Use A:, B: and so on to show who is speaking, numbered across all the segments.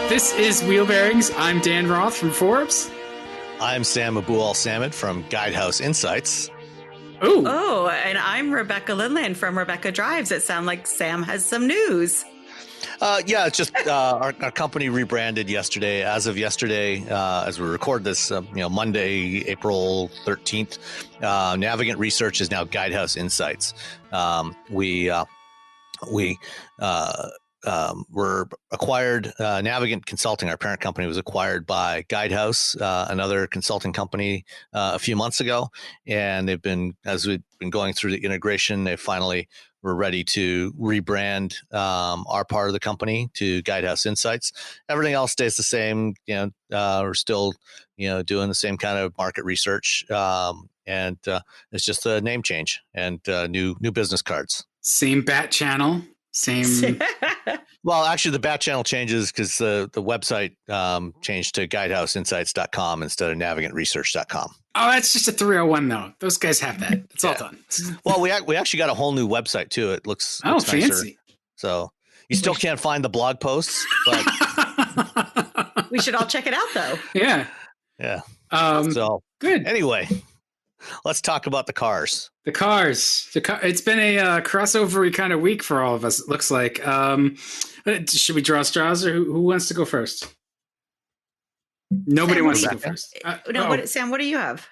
A: This is Wheel Bearings. I'm Dan Roth from Forbes.
B: I'm Sam Abu-Al-Samad from Guidehouse Insights.
C: Oh, and I'm Rebecca Lindland from Rebecca Drives. It sounds like Sam has some news.
B: Yeah, it's just our company rebranded yesterday. As of yesterday, as we record this, Monday, April 13th, Navigant Research is now Guidehouse Insights. We were acquired. Navigant Consulting, our parent company, was acquired by Guidehouse, another consulting company, a few months ago. And they've been, as we've been going through the integration, they finally were ready to rebrand our part of the company to Guidehouse Insights. Everything else stays the same. We're still, doing the same kind of market research, and it's just a name change and new business cards.
A: Same bat channel. Same.
B: Well, actually, the bat channel changes because the website changed to guidehouseinsights.com instead of navigantresearch.com.
A: Oh, that's just a 301 though. Those guys have that. It's all done.
B: Well, we actually got a whole new website too. It looks
A: fancy.
B: Nicer. So you still can't find the blog posts, but
C: we should all check it out though.
A: Yeah.
B: So
A: good.
B: Anyway, let's talk about the cars.
A: The cars. It's been a crossover kind of week for all of us, it looks like. Should we draw straws, or who wants to go first? Nobody
C: Sam,
A: wants to go first.
C: Sam, what do you have?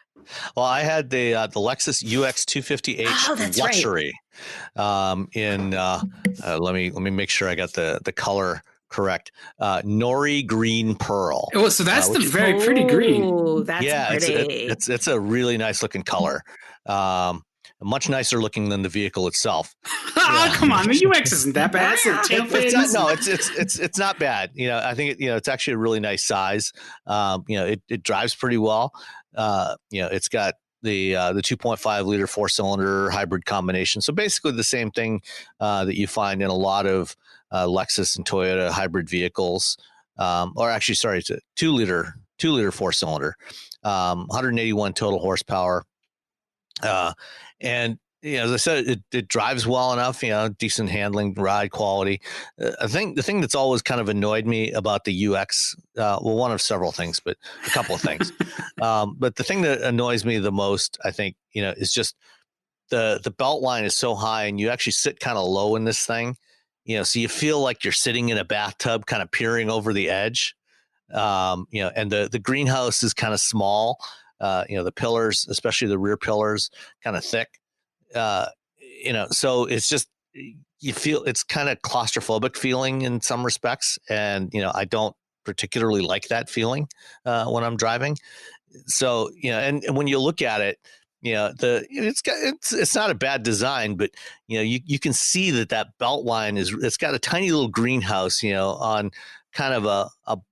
B: Well, I had the Lexus UX250h Luxury. Right. Let me make sure I got the color correct. Nori green pearl.
A: Oh, so that's the very pretty green.
C: Oh, that's pretty.
B: It's a really nice looking color. Much nicer looking than the vehicle itself.
A: Oh, come on, the UX isn't that bad.
B: It's not bad. I think it's actually a really nice size. It drives pretty well. It's got the 2.5 liter 4-cylinder hybrid combination. So basically the same thing that you find in a lot of Lexus and Toyota hybrid vehicles, or actually, sorry, it's a 2 liter 4-cylinder, 181 total horsepower. And as I said, it drives well enough, decent handling, ride quality. I think the thing that's always kind of annoyed me about the UX, one of several things, but a couple of things. But the thing that annoys me the most, I think, is just the belt line is so high, and you actually sit kind of low in this thing, so you feel like you're sitting in a bathtub, kind of peering over the edge. And the greenhouse is kind of small. The pillars, especially the rear pillars, kind of thick. So it's just, you feel it's kind of claustrophobic feeling in some respects. And, I don't particularly like that feeling when I'm driving. So, and when you look at it, it's not a bad design, but, you can see that belt line it's got a tiny little greenhouse, on kind of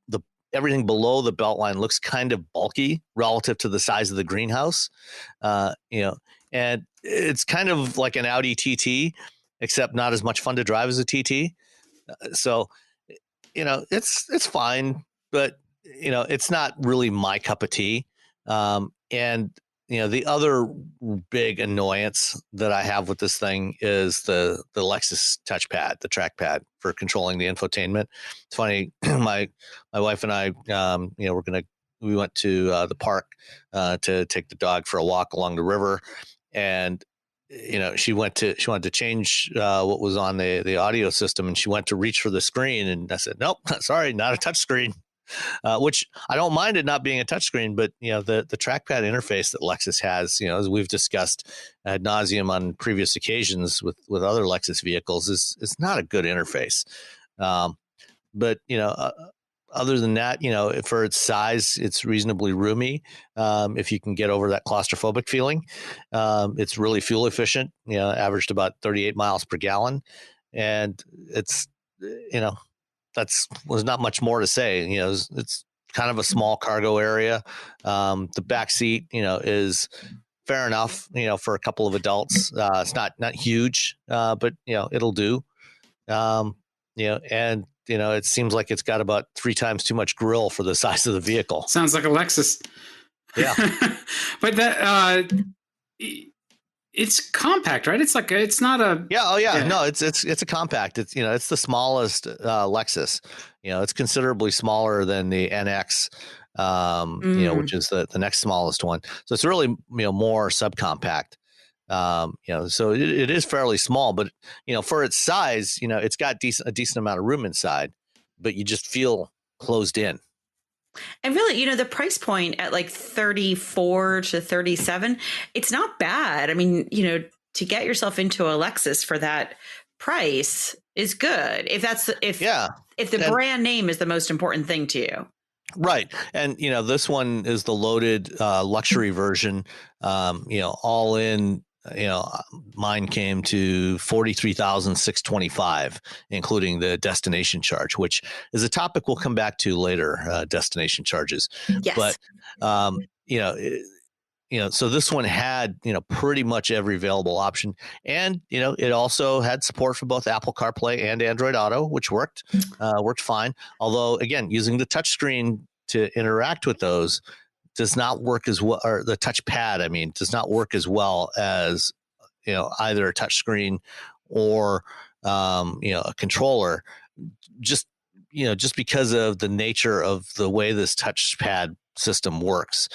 B: the everything below the belt line looks kind of bulky relative to the size of the greenhouse, and it's kind of like an Audi TT, except not as much fun to drive as a TT. So, it's fine, but, it's not really my cup of tea. And, the other big annoyance that I have with this thing is the Lexus touchpad, the trackpad for controlling the infotainment. It's funny, my wife and I, we went to the park to take the dog for a walk along the river, and she wanted to change what was on the audio system, and she went to reach for the screen, and I said, nope, sorry, not a touch screen. Which I don't mind it not being a touchscreen, but the trackpad interface that Lexus has, as we've discussed ad nauseum on previous occasions with other Lexus vehicles, is not a good interface. But other than that, for its size, it's reasonably roomy. If you can get over that claustrophobic feeling, it's really fuel efficient. Averaged about 38 miles per gallon, and it's was not much more to say. It's kind of a small cargo area. The back seat, is fair enough, for a couple of adults. It's not huge, but it'll do. And it seems like it's got about 3 times too much grill for the size of the vehicle.
A: Sounds like a Lexus.
B: Yeah.
A: But that it's compact, right? It's like it's not a
B: Yeah. Oh yeah. No, it's a compact. It's it's the smallest Lexus. It's considerably smaller than the NX, which is the next smallest one. So it's really more subcompact. So it is fairly small, but for its size, it's got a decent amount of room inside, but you just feel closed in.
C: And really, the price point at like 34 to 37, it's not bad. I mean, to get yourself into a Lexus for that price is good. If the brand name is the most important thing to you.
B: Right. And, this one is the loaded luxury version, all in, mine came to $43,625, including the destination charge, which is a topic we'll come back to later, destination charges.
C: Yes.
B: But, so this one had, pretty much every available option. And, it also had support for both Apple CarPlay and Android Auto, which worked fine. Although, again, using the touchscreen to interact with those does not work as well, or the touchpad, does not work as well as, either a touchscreen or, a controller, just because of the nature of the way this touchpad system works.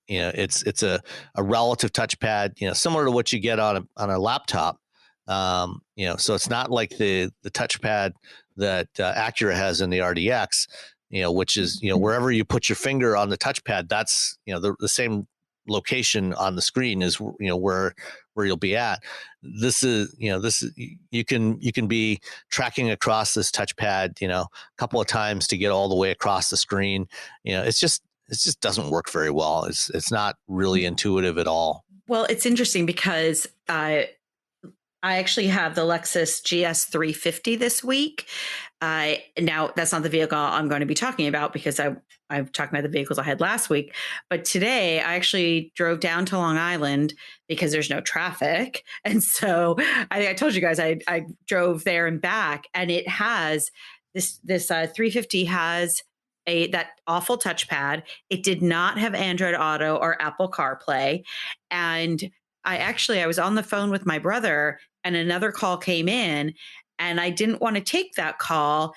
B: It's a relative touchpad, similar to what you get on a laptop. So it's not like the touchpad that Acura has in the RDX, which is, wherever you put your finger on the touchpad, that's, the same location on the screen is, where you'll be at. This is, you can be tracking across this touchpad, a couple of times to get all the way across the screen. It just doesn't work very well. It's not really intuitive at all.
C: Well, it's interesting because I actually have the Lexus GS350 this week. Now, that's not the vehicle I'm going to be talking about because I've talked about the vehicles I had last week. But today, I actually drove down to Long Island because there's no traffic. And so I told you guys I drove there and back. And it has this 350 has that awful touchpad. It did not have Android Auto or Apple CarPlay. And I was on the phone with my brother and another call came in and I didn't want to take that call,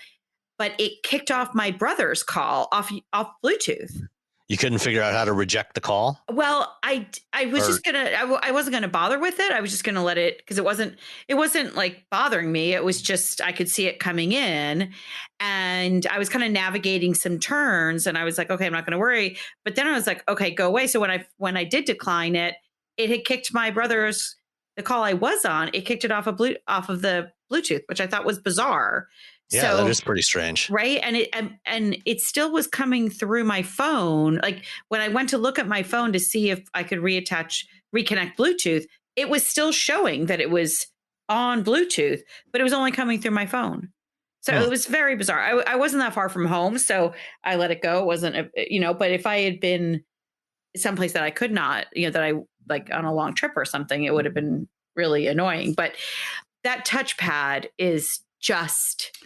C: but it kicked off my brother's call off Bluetooth.
B: You couldn't figure out how to reject the call?
C: Well, I wasn't going to bother with it. I was just going to let it, because it wasn't like bothering me. It was just, I could see it coming in and I was kind of navigating some turns and I was like, okay, I'm not going to worry. But then I was like, okay, go away. So when I did decline it, it had kicked my brother's, the call I was on, it kicked it off of the Bluetooth, which I thought was bizarre.
B: Yeah, so, that is pretty strange.
C: Right. And it still was coming through my phone. Like when I went to look at my phone to see if I could reconnect Bluetooth, it was still showing that it was on Bluetooth, but it was only coming through my phone. So it was very bizarre. I wasn't that far from home, so I let it go. It wasn't, but if I had been someplace that I could not, that I like on a long trip or something, it would have been really annoying. But that touchpad is just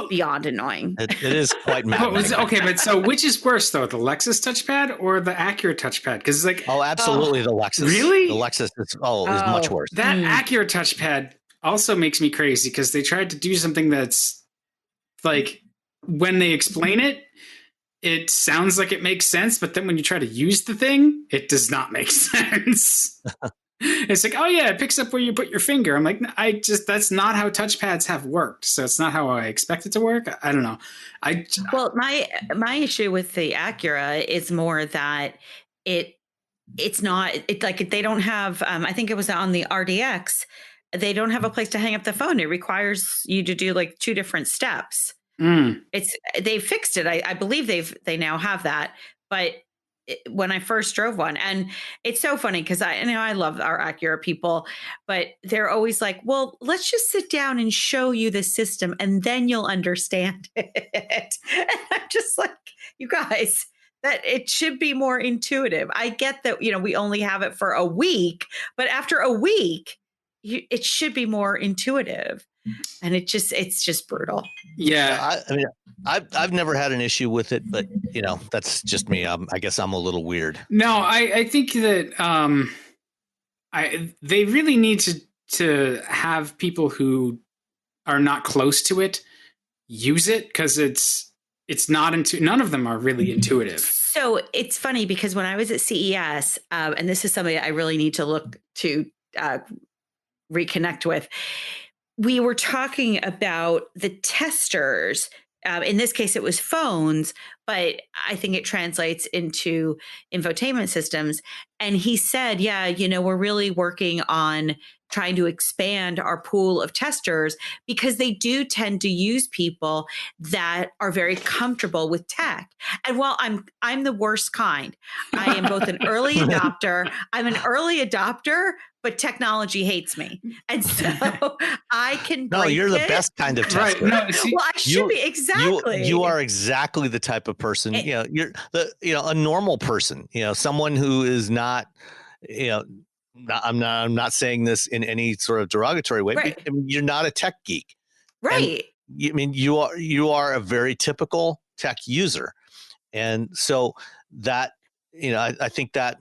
C: beyond annoying.
B: It is quite maddening.
A: Okay, but so which is worse though, the Lexus touchpad or the Acura touchpad? Because it's like,
B: absolutely the Lexus.
A: Really?
B: The Lexus is much worse.
A: That Acura touchpad also makes me crazy because they tried to do something that's like, when they explain it, it sounds like it makes sense, but then when you try to use the thing, it does not make sense. It's like, oh yeah, it picks up where you put your finger. I'm like, that's not how touchpads have worked. So it's not how I expect it to work. I don't know.
C: Well, my issue with the Acura is more that it's not, it's like they don't have, I think it was on the RDX, they don't have a place to hang up the phone. It requires you to do like 2 different steps. They fixed it. I believe they now have that, but when I first drove one, and it's so funny because I love our Acura people, but they're always like, well, let's just sit down and show you the system and then you'll understand it. And I'm just like, you guys, that it should be more intuitive. I get that, we only have it for a week, but after a week, it should be more intuitive. And it's just brutal.
A: Yeah.
B: I mean, I've never had an issue with it, but that's just me. I guess I'm a little weird.
A: No, I think that they really need to have people who are not close to it use it, because it's not none of them are really intuitive.
C: So it's funny because when I was at CES, and this is something I really need to look to reconnect with, we were talking about the testers. In this case, it was phones, but I think it translates into infotainment systems. And he said, yeah, we're really working on trying to expand our pool of testers because they do tend to use people that are very comfortable with tech. And while I'm the worst kind, I am both an early adopter. I'm an early adopter, but technology hates me. And so I can
B: No, you're the best kind of tester.
A: Right. No, see,
C: well, I should be exactly.
B: You are exactly the type of person. You're a normal person. Someone who is not. I'm not saying this in any sort of derogatory way.
C: Right.
B: But, you're not a tech geek,
C: right?
B: And, you are a very typical tech user, and so that I think that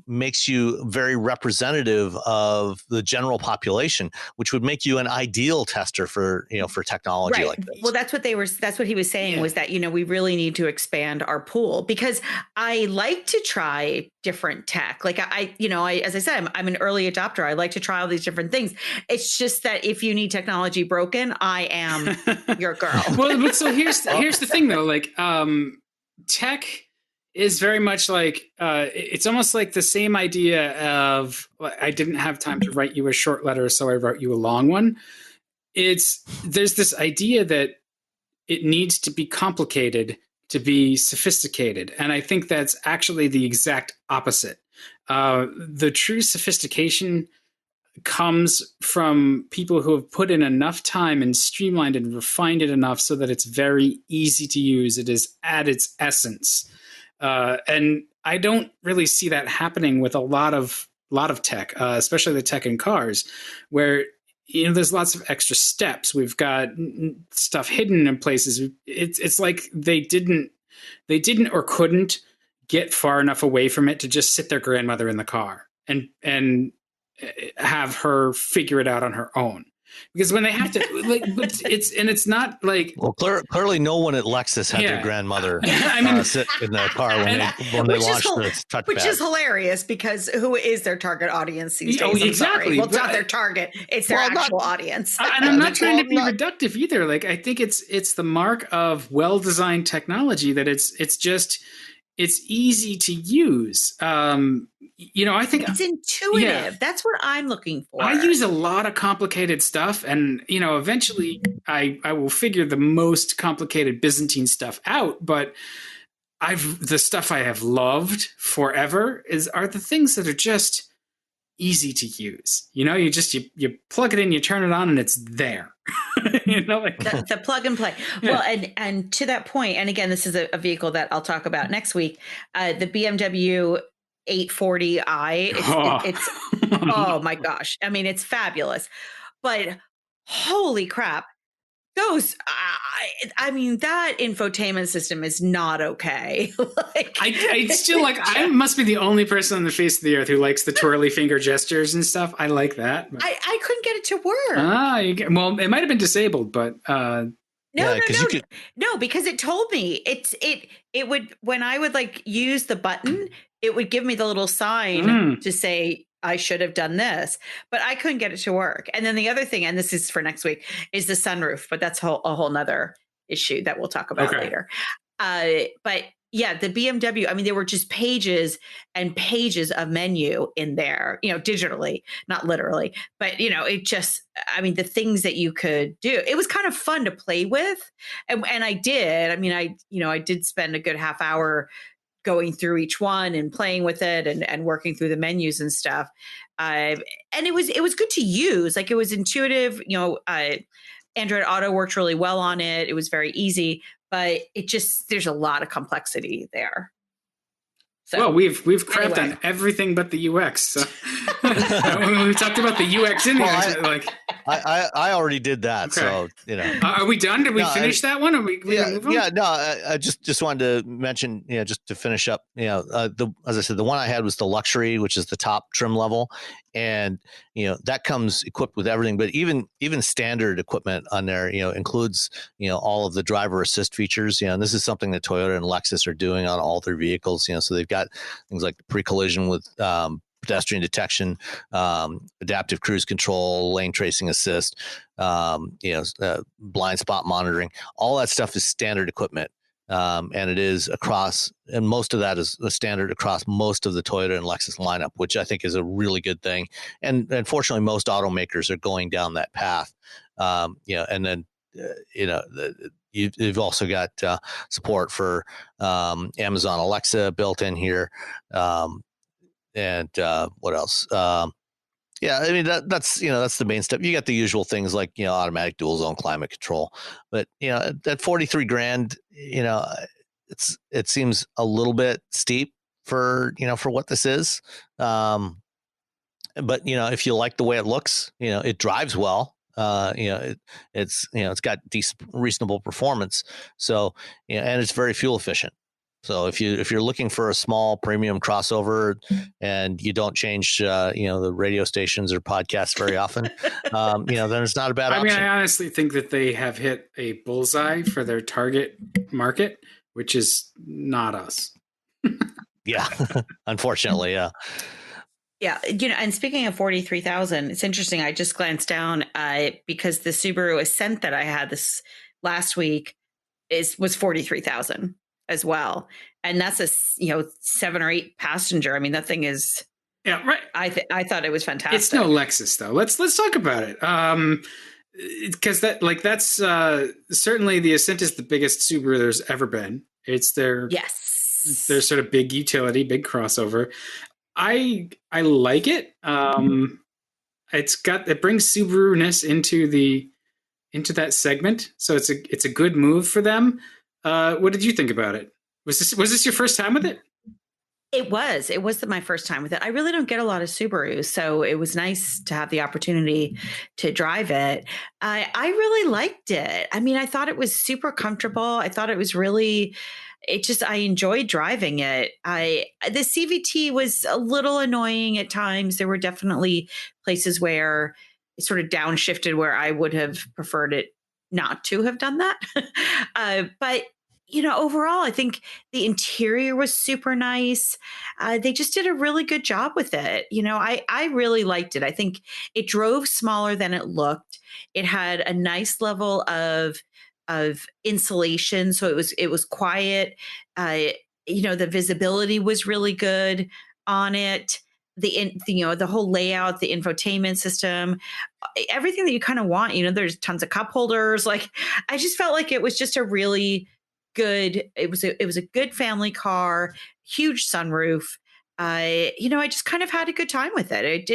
B: makes you very representative of the general population, which would make you an ideal tester for technology like this.
C: Well, that's what he was saying was that, we really need to expand our pool because I like to try different tech. Like I as I said, I'm an early adopter. I like to try all these different things. It's just that if you need technology broken, I am your girl.
A: Well, but so here's the thing though, like tech is very much like it's almost like the same idea of I didn't have time to write you a short letter, so I wrote you a long one. There's this idea that it needs to be complicated to be sophisticated, and I think that's actually the exact opposite. The true sophistication comes from people who have put in enough time and streamlined and refined it enough so that it's very easy to use. It is at its essence. And I don't really see that happening with a lot of tech, especially the tech in cars, where there's lots of extra steps. We've got stuff hidden in places. It's like they didn't or couldn't get far enough away from it to just sit their grandmother in the car and have her figure it out on her own. Because when they have to, it's not like.
B: Well, clearly, no one at Lexus had their grandmother sit in the car when they launched the touchpad.
C: Which is hilarious because who is their target audience these days?
A: Oh, exactly.
C: Well, it's not their target; it's their actual audience.
A: And I'm not trying to be reductive either. Like I think it's the mark of well-designed technology that it's easy to use. I think
C: it's intuitive. Yeah. That's what I'm looking for.
A: I use a lot of complicated stuff, and eventually I will figure the most complicated Byzantine stuff out. But the stuff I have loved forever are the things that are just easy to use. You plug it in, you turn it on, and it's there.
C: The plug and play. Yeah. Well, and to that point, and again, this is a vehicle that I'll talk about next week. The BMW 840i. It's oh my gosh. I mean, it's fabulous, but holy crap. Those, I mean, that infotainment system is not okay.
A: I still I must be the only person on the face of the earth who likes the twirly finger gestures and stuff. I like that.
C: But I couldn't get it to work.
A: Well, it might have been disabled, but
C: No, because it told me it would, when I would use the button, it would give me the little sign to say I should have done this, but I couldn't get it to work. And then the other thing, and this is for next week, is the sunroof, but that's a whole nother issue that we'll talk about later. But yeah, the BMW, I mean, there were just pages and pages of menu in there, digitally, not literally, but it just, I mean, the things that you could do, it was kind of fun to play with. And I did, I mean, I did spend a good half hour going through each one and playing with it and working through the menus and stuff. And it was good to use. It was intuitive, Android Auto worked really well on it. It was very easy, but there's a lot of complexity there. So,
A: well, we've crapped on everything but the UX. So. We talked about the UX in there.
B: I already did that.
A: Okay.
B: So, you know,
A: Are we done? Did we finish that one? Are we gonna move on?
B: Yeah, no, I just wanted to mention, you know, just to finish up, you know, as I said, the one I had was the Luxury, which is the top trim level, and you know that comes equipped with everything. But even standard equipment on there, you know, includes, you know, all of the driver assist features. You know, and this is something that Toyota and Lexus are doing on all their vehicles. You know, so they've got things like pre-collision with pedestrian detection, adaptive cruise control, lane tracing assist, blind spot monitoring. All that stuff is standard equipment. And it is across, and most of that is the standard across most of the Toyota and Lexus lineup, which I think is a really good thing. And unfortunately, most automakers are going down that path. And then, you've also got support for Amazon Alexa built in here. And what else? Yeah, I mean that's the main stuff. You got the usual things like, you know, automatic dual zone climate control, but you know, at 43 grand, you know, it seems a little bit steep for what this is. But you know, if you like the way it looks, you know, it drives well. It's got decent, reasonable performance. So, you know, and it's very fuel efficient. So if you're looking for a small premium crossover and you don't change the radio stations or podcasts very often, then it's not a bad option.
A: I mean, I honestly think that they have hit a bullseye for their target market, which is not us.
B: Yeah, unfortunately, yeah.
C: Yeah, you know, and speaking of 43,000, it's interesting. I just glanced down because the Subaru Ascent that I had this last week was 43,000 as well, and that's a 7 or 8 passenger. I mean, that thing is
A: right.
C: I thought it was fantastic.
A: It's no Lexus though. Let's talk about it. Because that's certainly the Ascent is the biggest Subaru there's ever been. It's their sort of big utility, big crossover. I like it. It brings Subaru-ness into that segment, so it's a good move for them. What did you think about it? Was this your first time with it?
C: It was my first time with it. I really don't get a lot of Subarus, so it was nice to have the opportunity to drive it. I really liked it. I mean, I thought it was super comfortable. I thought it was really, I enjoyed driving it. The CVT was a little annoying at times. There were definitely places where it sort of downshifted where I would have preferred it not to have done that. But you know, overall, I think the interior was super nice. They just did a really good job with it. You know, I really liked it. I think it drove smaller than it looked. It had a nice level of insulation, so it was quiet. The visibility was really good on it. The whole layout, the infotainment system, everything that you kind of want. You know, there's tons of cup holders. Like, I just felt like it was just a really good. It was a good family car, huge sunroof. I just kind of had a good time with it.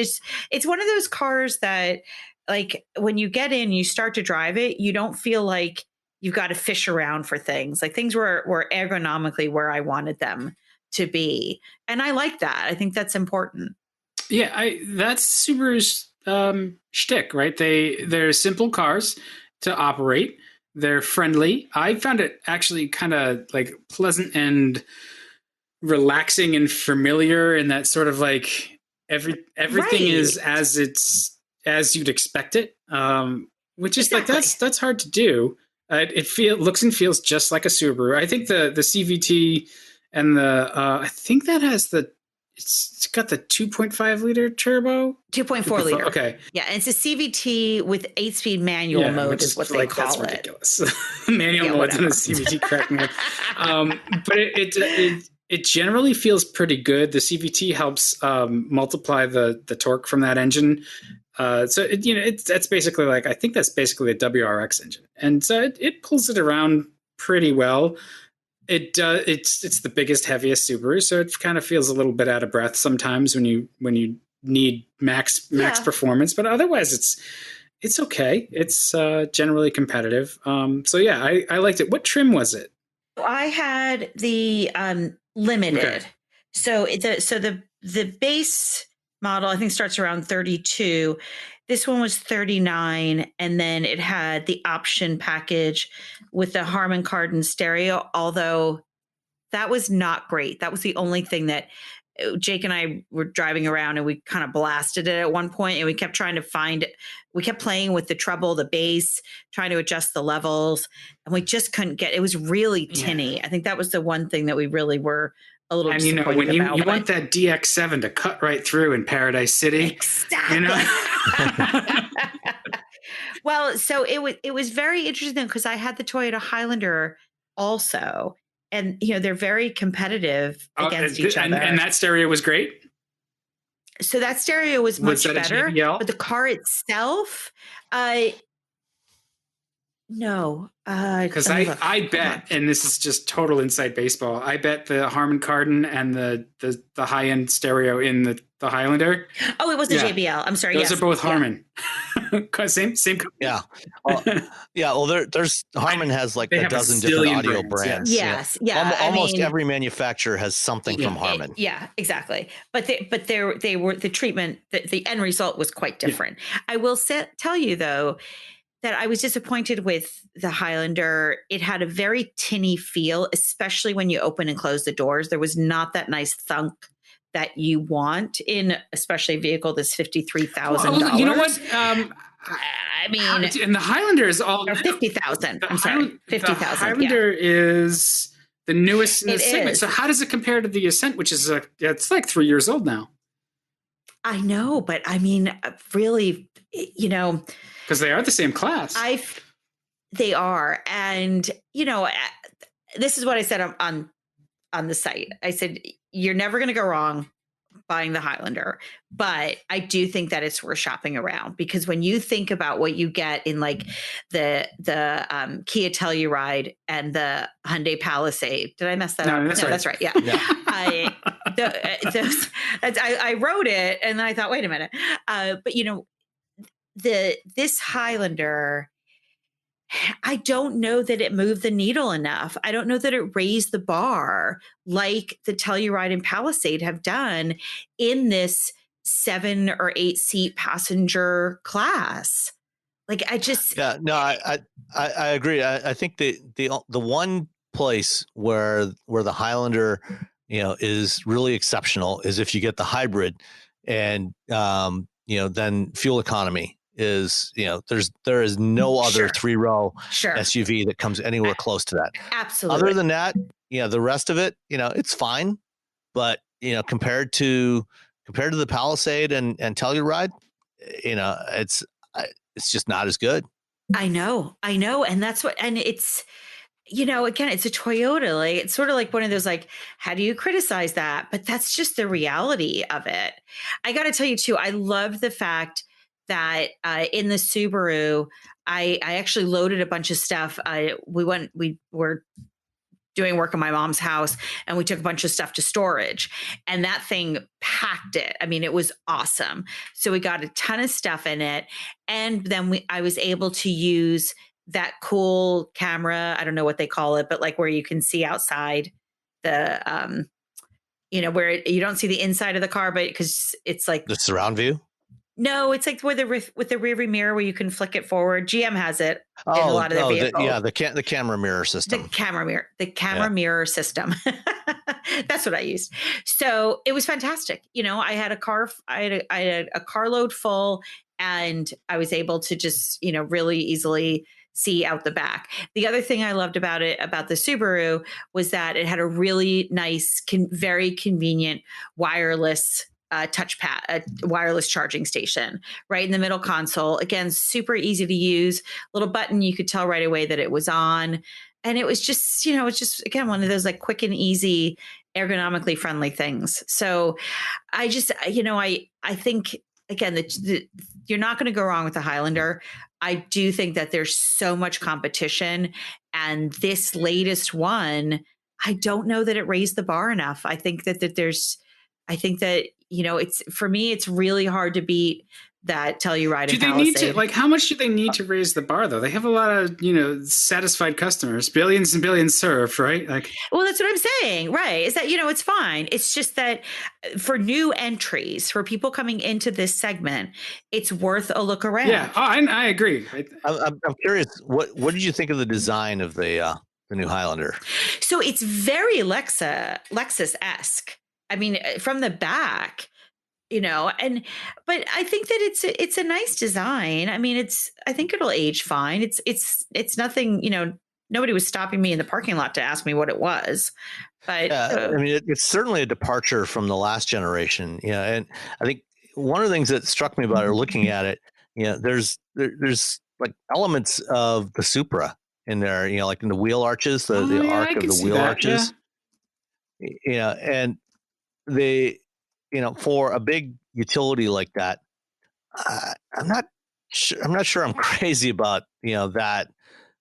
C: It's one of those cars that, like, when you get in, you start to drive it, you don't feel like you've got to fish around for things. Like, things were ergonomically where I wanted them to be. And I like that. I think that's important.
A: Yeah, that's Subaru's shtick, right? They're simple cars to operate. They're friendly. I found it actually kind of like pleasant and relaxing and familiar, and that sort of like everything is as you'd expect it, which is like that's hard to do. It looks and feels just like a Subaru. I think the CVT and I think that has it's got the 2.5 liter turbo.
C: 2.4 liter.
A: Okay.
C: Yeah, and it's a CVT with 8-speed manual mode is what they call
A: it. That's ridiculous. Manual mode's in a CVT, correct me. But it generally feels pretty good. The CVT helps multiply the torque from that engine. That's basically I think that's basically a WRX engine. And so it pulls it around pretty well. It it's the biggest, heaviest Subaru, so it kind of feels a little bit out of breath sometimes when you need max performance, but otherwise it's okay. It's generally competitive. So yeah, I liked it. What trim was it?
C: I had the limited. Okay. So the base model I think starts around 32. This one was $39, and then it had the option package with the Harman Kardon stereo, although that was not great. That was the only thing that Jake and I were driving around, and we kind of blasted it at one point, and we kept trying to we kept playing with the treble, the bass, trying to adjust the levels, and we just couldn't it was really tinny. I think that was the one thing that we really were a little disappointed
A: when you
C: about.
A: Want that DX7 to cut right through in Paradise City.
C: Exactly. Well, so it was very interesting because I had the Toyota Highlander also, and they're very competitive against each other.
A: And that stereo was great.
C: So that stereo was much better, but the car itself, no.
A: Because I bet, and this is just total inside baseball, I bet the Harman Kardon and the high-end stereo in the Highlander.
C: Oh, it was a JBL. I'm sorry.
A: Those are both Harman. same company.
B: Yeah. Well, there's Harman has like a dozen different audio brands.
C: Yes. Yeah.
B: Almost every manufacturer has something from Harman.
C: Yeah, exactly. But they were the treatment, the end result was quite different. Yeah. I will tell you though, that I was disappointed with the Highlander. It had a very tinny feel, especially when you open and close the doors. There was not that nice thunk that you want in especially a vehicle that's $53,000.
A: Well, you know what?
C: I mean,
A: and the Highlander is all
C: $50,000. I'm sorry, $50,000.
A: The Highlander is the newest in the segment. So how does it compare to the Ascent, which is it's like 3 years old now? I
C: know, but I mean, really,
A: because they are the same class.
C: They are. And, this is what I said on the site. I said, you're never going to go wrong buying the Highlander, but I do think that it's worth shopping around, because when you think about what you get in like the Kia Telluride and the Hyundai Palisade, did I mess that up? That's right. Yeah. I wrote it and then I thought, wait a minute. But this Highlander, I don't know that it moved the needle enough. I don't know that it raised the bar like the Telluride and Palisade have done in this 7 or 8 seat passenger class. Like I
B: agree. I think the one place where the Highlander, is really exceptional is if you get the hybrid, and then fuel economy is, there is no other 3-row SUV that comes anywhere close to that.
C: Absolutely.
B: Other than that, the rest of it, it's fine, but compared to the Palisade and Telluride, it's just not as good.
C: I know, and that's what, and it's. Again, it's a Toyota. Like it's sort of like one of those, like, how do you criticize that? But that's just the reality of it. I got to tell you too, I love the fact that in the Subaru, I actually loaded a bunch of stuff. We were doing work on my mom's house, and we took a bunch of stuff to storage, and that thing packed it. I mean, it was awesome. So we got a ton of stuff in it, and then I was able to use that cool camera. I don't know what they call it, but like where you can see outside the, where you don't see the inside of the car, but because it's like
B: the surround view.
C: No, it's like with the rear view mirror where you can flick it forward. GM has it in a lot of their vehicles.
B: The camera mirror system.
C: The camera mirror system. That's what I used. So it was fantastic. I had a carload full, and I was able to just, really easily see out the back. The other thing I loved about the Subaru was that it had a really nice, very convenient wireless touchpad, wireless charging station right in the middle console. Again, super easy to use. Little button, you could tell right away that it was on. And it was just, it's just, again, one of those like quick and easy, ergonomically friendly things. So I just, I think, again, you're not going to go wrong with the Highlander. I do think that there's so much competition, and this latest one, I don't know that it raised the bar enough. I think that it's, for me, it's really hard to beat that Telluride
A: Do
C: and
A: they
C: Palisade.
A: need to, like, how much do they need to raise the bar, though? They have a lot of, satisfied customers, billions and billions served, right? Like,
C: well, that's what I'm saying, right? Is that, it's fine. It's just that for new entries, for people coming into this segment, it's worth a look around.
A: Yeah, I agree.
B: I'm curious, what did you think of the design of the new Highlander?
C: So it's very Lexus-esque. I mean, from the back, but I think that it's a nice design. I mean, I think it'll age fine. It's nothing, nobody was stopping me in the parking lot to ask me what it was. But
B: I mean, it's certainly a departure from the last generation. And I think one of the things that struck me about it, looking at it, there's like elements of the Supra in there, like in the wheel arches, the arc of the wheel arches. Yeah. And they, for a big utility like that, I'm not sure I'm crazy about,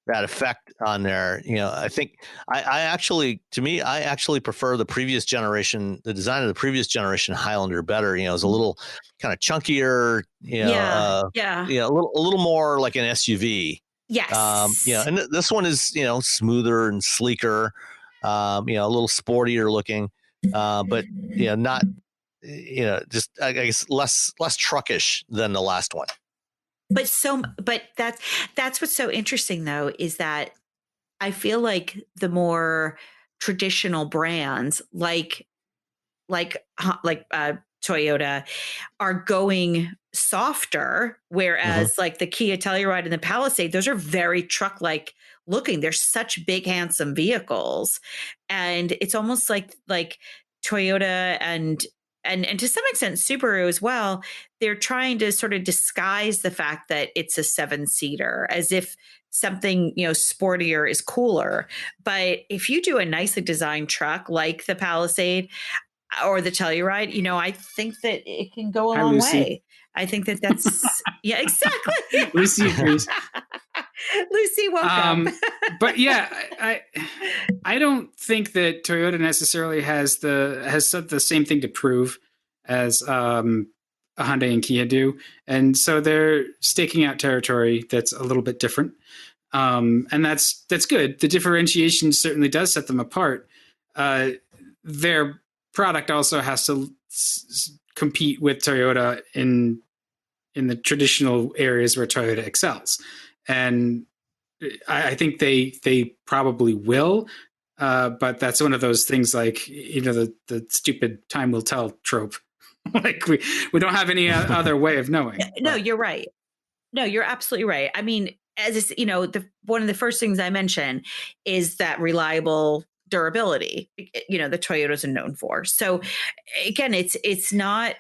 B: that effect on there. I think I actually prefer the previous generation, the design of the previous generation Highlander better. It was a little kind of chunkier, a little more like an SUV.
C: Yes.
B: And this one is, smoother and sleeker, a little sportier looking, but not, just I guess less truckish than the last one.
C: But that's what's so interesting, though, is that I feel like the more traditional brands like Toyota are going softer, whereas like the Kia Telluride and the Palisade, those are very truck-like looking. They're such big, handsome vehicles, and it's almost like Toyota and to some extent Subaru as well, they're trying to sort of disguise the fact that it's a 7-seater as if something, sportier is cooler. But if you do a nicely designed truck like the Palisade or the Telluride, I think that it can go a long way. I think that's yeah, exactly.
A: Lucy agrees.
C: Lucy, welcome.
A: But yeah, I don't think that Toyota necessarily has the same thing to prove as Hyundai and Kia do, and so they're staking out territory that's a little bit different, and that's good. The differentiation certainly does set them apart. Their product also has to compete with Toyota in the traditional areas where Toyota excels. And I think they probably will, but that's one of those things like, the stupid time will tell trope. Like we don't have any other way of knowing.
C: No, you're right. No, you're absolutely right. I mean, as one of the first things I mentioned is that reliable durability, the Toyotas are known for. So again, it's not,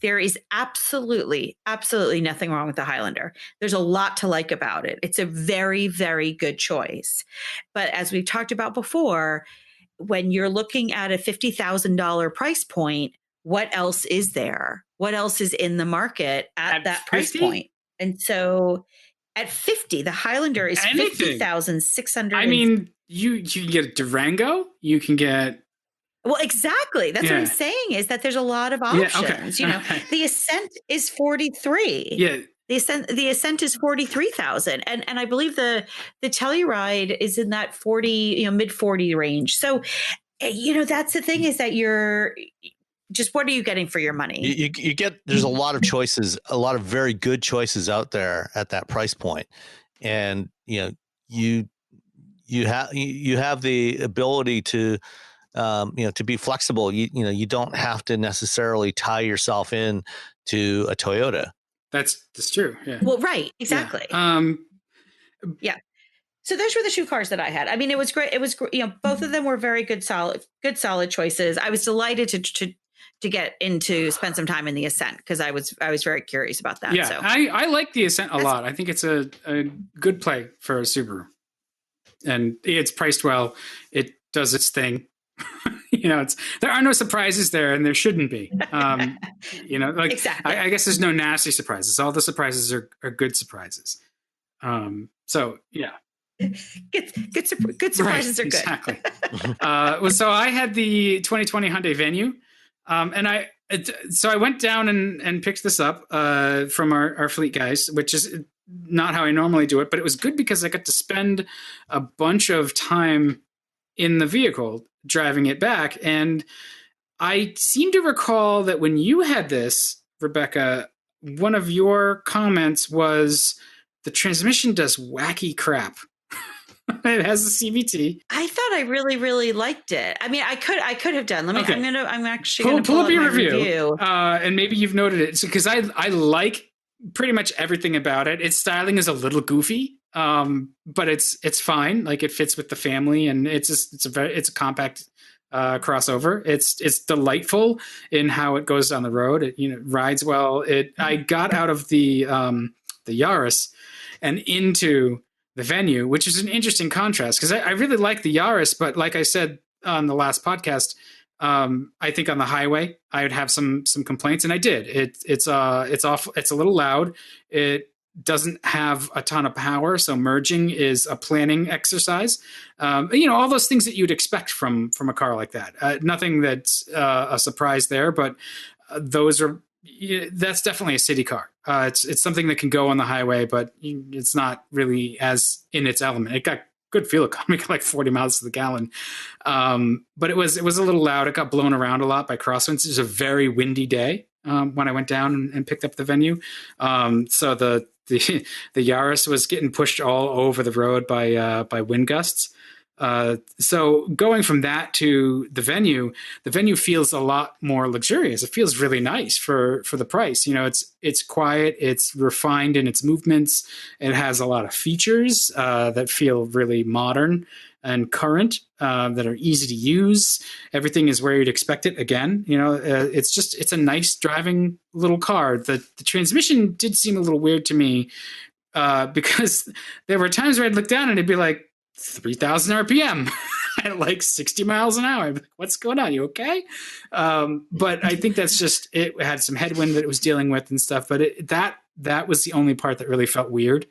C: there is absolutely nothing wrong with the Highlander. There's a lot to like about it. It's a very, very good choice. But as we've talked about before, when you're looking at a $50,000 price point, what else is there? What else is in the market at that 50? Price point? And so at 50, the Highlander is 50,600.
A: I mean, you can get a Durango, you can get.
C: Well, exactly. That's what I'm saying, is that there's a lot of options.
A: Yeah, okay.
C: The Ascent is 43.
A: Yeah.
C: The Ascent is 43,000. And I believe the Telluride is in that 40, mid 40 range. So, that's the thing, is that you're just, what are you getting for your money?
B: You get, there's a lot of choices, a lot of very good choices out there at that price point. And, you have the ability to, to be flexible. You don't have to necessarily tie yourself in to a Toyota.
A: That's true. Yeah.
C: Well, right. Exactly. Yeah. So those were the 2 cars that I had. I mean, it was great. It was, both of them were very good, solid choices. I was delighted to get into spend some time in the Ascent, because I was very curious about that.
A: Yeah. So I like the Ascent a lot. I think it's a good play for a Subaru, and it's priced well. It does its thing. There are no surprises there, and there shouldn't be.
C: Exactly.
A: I guess there's no nasty surprises. All the surprises are good surprises. So yeah,
C: good surprises are good.
A: Exactly. So I had the 2020 Hyundai Venue, and So I went down and picked this up from our fleet guys, which is not how I normally do it, but it was good because I got to spend a bunch of time in the vehicle driving it back. And I seem to recall that when you had this, Rebecca, one of your comments was the transmission does wacky crap. It has a CVT.
C: I thought I really, really liked it. I mean, I could have done.
A: Okay.
C: I'm actually gonna
A: pull up your
C: my
A: review. And maybe you've noted it because I like pretty much everything about it. Its styling is a little goofy, but it's fine. Like it fits with the family, and it's a compact crossover. It's delightful in how it goes down the road. It rides well. I got out of the Yaris and into the Venue, which is an interesting contrast because I really like the Yaris, but like I said on the last podcast, I think on the highway I would have some complaints, and I did. It's awful. It's a little loud. It doesn't have a ton of power, so merging is a planning exercise. All those things that you'd expect from a car like that. Nothing that's a surprise there, but that's definitely a city car. It's something that can go on the highway, but it's not really as in its element. It got good fuel economy, like 40 miles to the gallon. But it was a little loud. It got blown around a lot by crosswinds. It was a very windy day when I went down and picked up the Venue. So the Yaris was getting pushed all over the road by wind gusts. So going from that to the Venue feels a lot more luxurious. It feels really nice for the price. It's quiet, it's refined in its movements. It has a lot of features that feel really modern and current, that are easy to use. Everything is where you'd expect it. Again, it's a nice driving little car. The transmission did seem a little weird to me because there were times where I'd look down and it'd be like 3,000 RPM at like 60 miles an hour. Like, what's going on? You okay? But I think that's just, it had some headwind that it was dealing with and stuff. But that was the only part that really felt weird,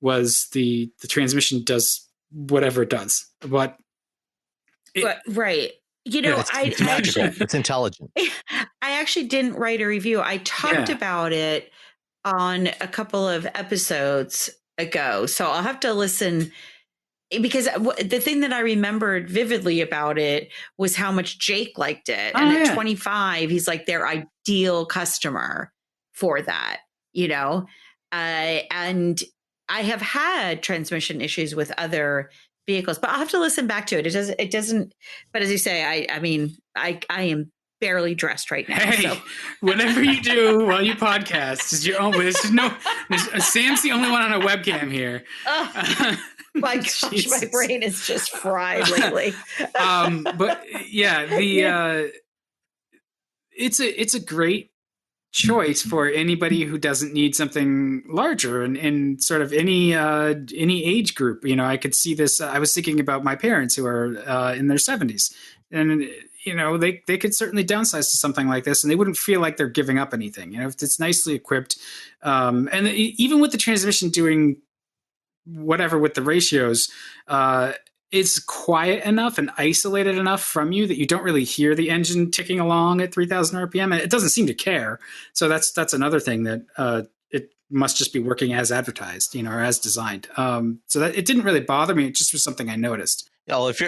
A: was the transmission does whatever it does. But
C: right.
B: It's magical. It's intelligent.
C: I actually didn't write a review. I talked about it on a couple of episodes ago. So I'll have to listen, because the thing that I remembered vividly about it was how much Jake liked it. And at 25, he's like their ideal customer for that, and I have had transmission issues with other vehicles, but I'll have to listen back to it. It doesn't, but as you say, I am barely dressed right now.
A: Hey, so. Whatever you do while you podcast is your own. Sam's the only one on a webcam here.
C: My gosh, my brain is just fried lately.
A: But yeah, it's a great choice for anybody who doesn't need something larger and sort of any age group. I could see this. I was thinking about my parents who are in their 70s, and they could certainly downsize to something like this, and they wouldn't feel like they're giving up anything. If it's nicely equipped, and even with the transmission doing whatever with the ratios, it's quiet enough and isolated enough from you that you don't really hear the engine ticking along at 3,000 RPM, and it doesn't seem to care. So that's another thing that it must just be working as advertised, or as designed. So that it didn't really bother me. It just was something I noticed.
B: Well, if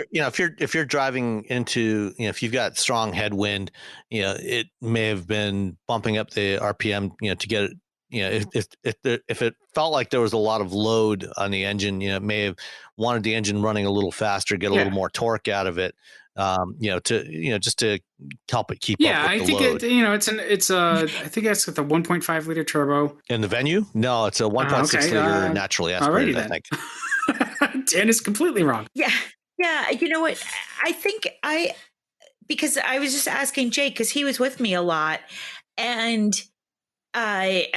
B: you're driving into, if you've got strong headwind, it may have been bumping up the RPM, to get it. If it felt like there was a lot of load on the engine, it may have wanted the engine running a little faster, get a little more torque out of it, just to help it keep up with the load. Yeah, I think I think that's with the 1.5 liter turbo. In the Venue? No, it's a 1.6 liter naturally aspirated, I think.
A: Dan is completely wrong.
C: Yeah. Yeah. You know what? I think because I was just asking Jake, because he was with me a lot, and we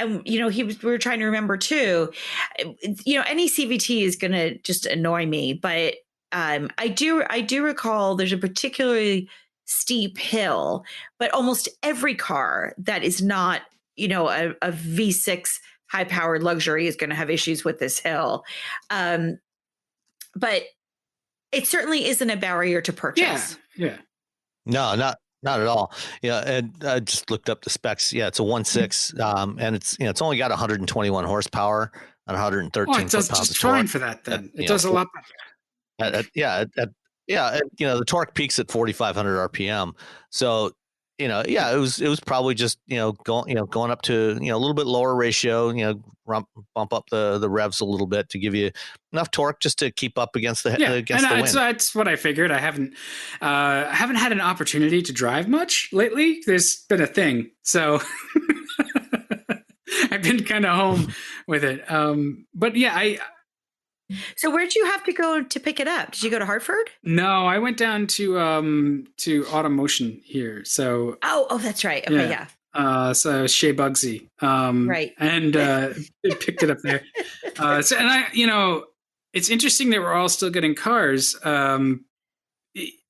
C: were trying to remember too, any CVT is going to just annoy me, but I do recall there's a particularly steep hill, but almost every car that is not, a V6 high powered luxury is going to have issues with this hill. But it certainly isn't a barrier to purchase.
A: Yeah.
B: No, Not at all. Yeah, and I just looked up the specs. Yeah, it's a 1.6, and it's only got 121 horsepower and
A: Oh,
B: 113
A: it does
B: foot-pounds
A: just
B: of
A: fine
B: torque.
A: for that.
B: At,
A: Then it does a lot better.
B: The torque peaks at 4,500 RPM. So, it was probably just going up to a little bit lower ratio. Bump up the revs a little bit to give you enough torque just to keep up against the wind.
A: That's what I figured. I haven't had an opportunity to drive much lately. There's been a thing, so I've been kind of home with it. But yeah,
C: So where'd you have to go to pick it up? Did you go to Hartford?
A: No, I went down to Automotion here. So
C: oh, that's right. Okay, yeah.
A: So Shea Bugsy,
C: right,
A: and picked it up there. It's interesting that we're all still getting cars.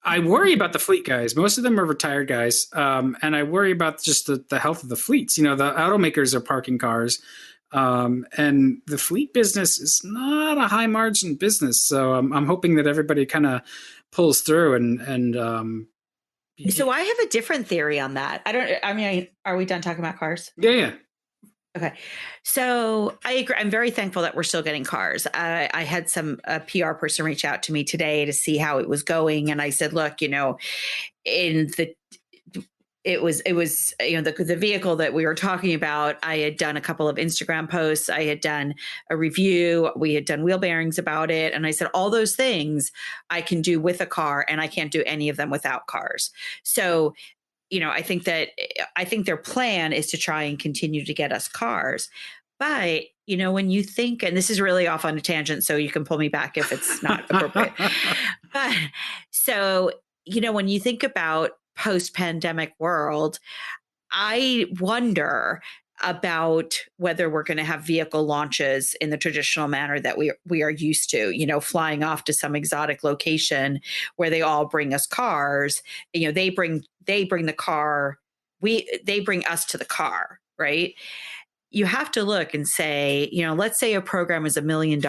A: I worry about the fleet guys. Most of them are retired guys, and I worry about just the health of the fleets. The automakers are parking cars. And the fleet business is not a high margin business. So I'm hoping that everybody kind of pulls through
C: So I have a different theory on that. Are we done talking about cars?
A: Yeah.
C: Okay. So I agree. I'm very thankful that we're still getting cars. I had a PR person reach out to me today to see how it was going. And I said, look, it was the vehicle that we were talking about. I had done a couple of Instagram posts. I had done a review. We had done wheel bearings about it. And I said, all those things I can do with a car, and I can't do any of them without cars. So, I think their plan is to try and continue to get us cars. But, when you think, and this is really off on a tangent, so you can pull me back if it's not appropriate. But so, when you think about post-pandemic world, I wonder about whether we're going to have vehicle launches in the traditional manner that we are used to, flying off to some exotic location where they all bring us cars. They bring the car, they bring us to the car, right? You have to look and say, let's say a program is $1 million.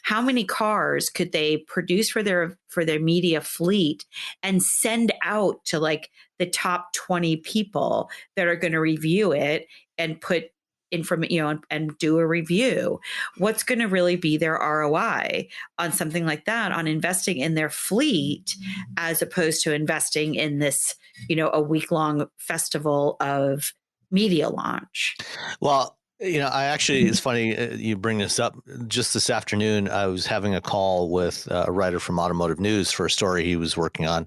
C: How many cars could they produce for their media fleet and send out to like the top 20 people that are going to review it and put information, and do a review? What's going to really be their ROI on something like that, on investing in their fleet as opposed to investing in this, a week-long festival of media launch?
B: Well, it's funny you bring this up. Just this afternoon, I was having a call with a writer from Automotive News for a story he was working on.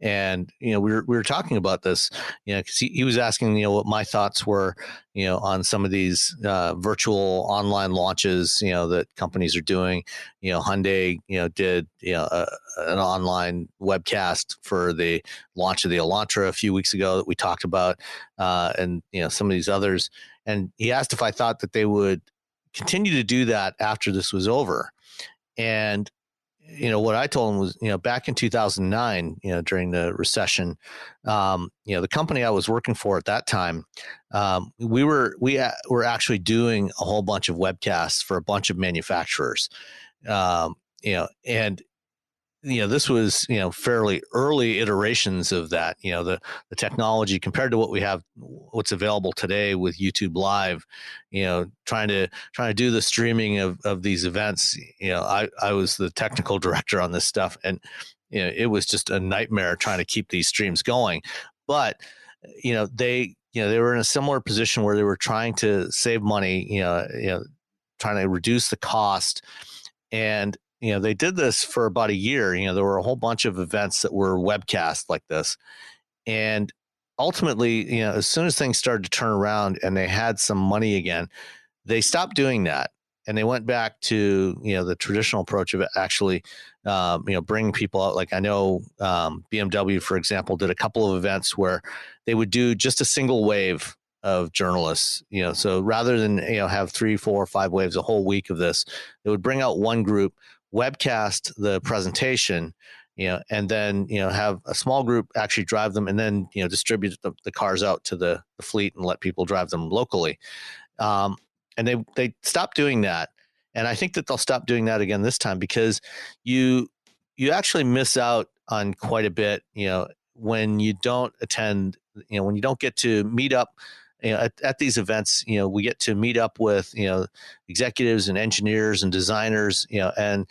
B: And, we were talking about this, because he was asking, what my thoughts were, on some of these virtual online launches, that companies are doing. Hyundai, did, an online webcast for the launch of the Elantra a few weeks ago that we talked about, and, some of these others. And he asked if I thought that they would continue to do that after this was over. And, what I told him was, back in 2009, during the recession, the company I was working for at that time, we were actually doing a whole bunch of webcasts for a bunch of manufacturers, and this was, fairly early iterations of that, the technology compared to what's available today with YouTube Live, trying to do the streaming of these events. I was the technical director on this stuff, and, it was just a nightmare trying to keep these streams going. But, they were in a similar position where they were trying to save money, trying to reduce the cost. And, they did this for about a year. There were a whole bunch of events that were webcast like this. And ultimately, as soon as things started to turn around and they had some money again, they stopped doing that. And they went back to, the traditional approach of actually, bringing people out. Like I know BMW, for example, did a couple of events where they would do just a single wave of journalists, so rather than, have 3, 4, 5 waves, a whole week of this, they would bring out one group, webcast the presentation, and then, have a small group actually drive them, and then, distribute the cars out to the fleet and let people drive them locally. And they stopped doing that. And I think that they'll stop doing that again this time, because you actually miss out on quite a bit, when you don't attend, when you don't get to meet up, at these events, we get to meet up with, executives and engineers and designers, and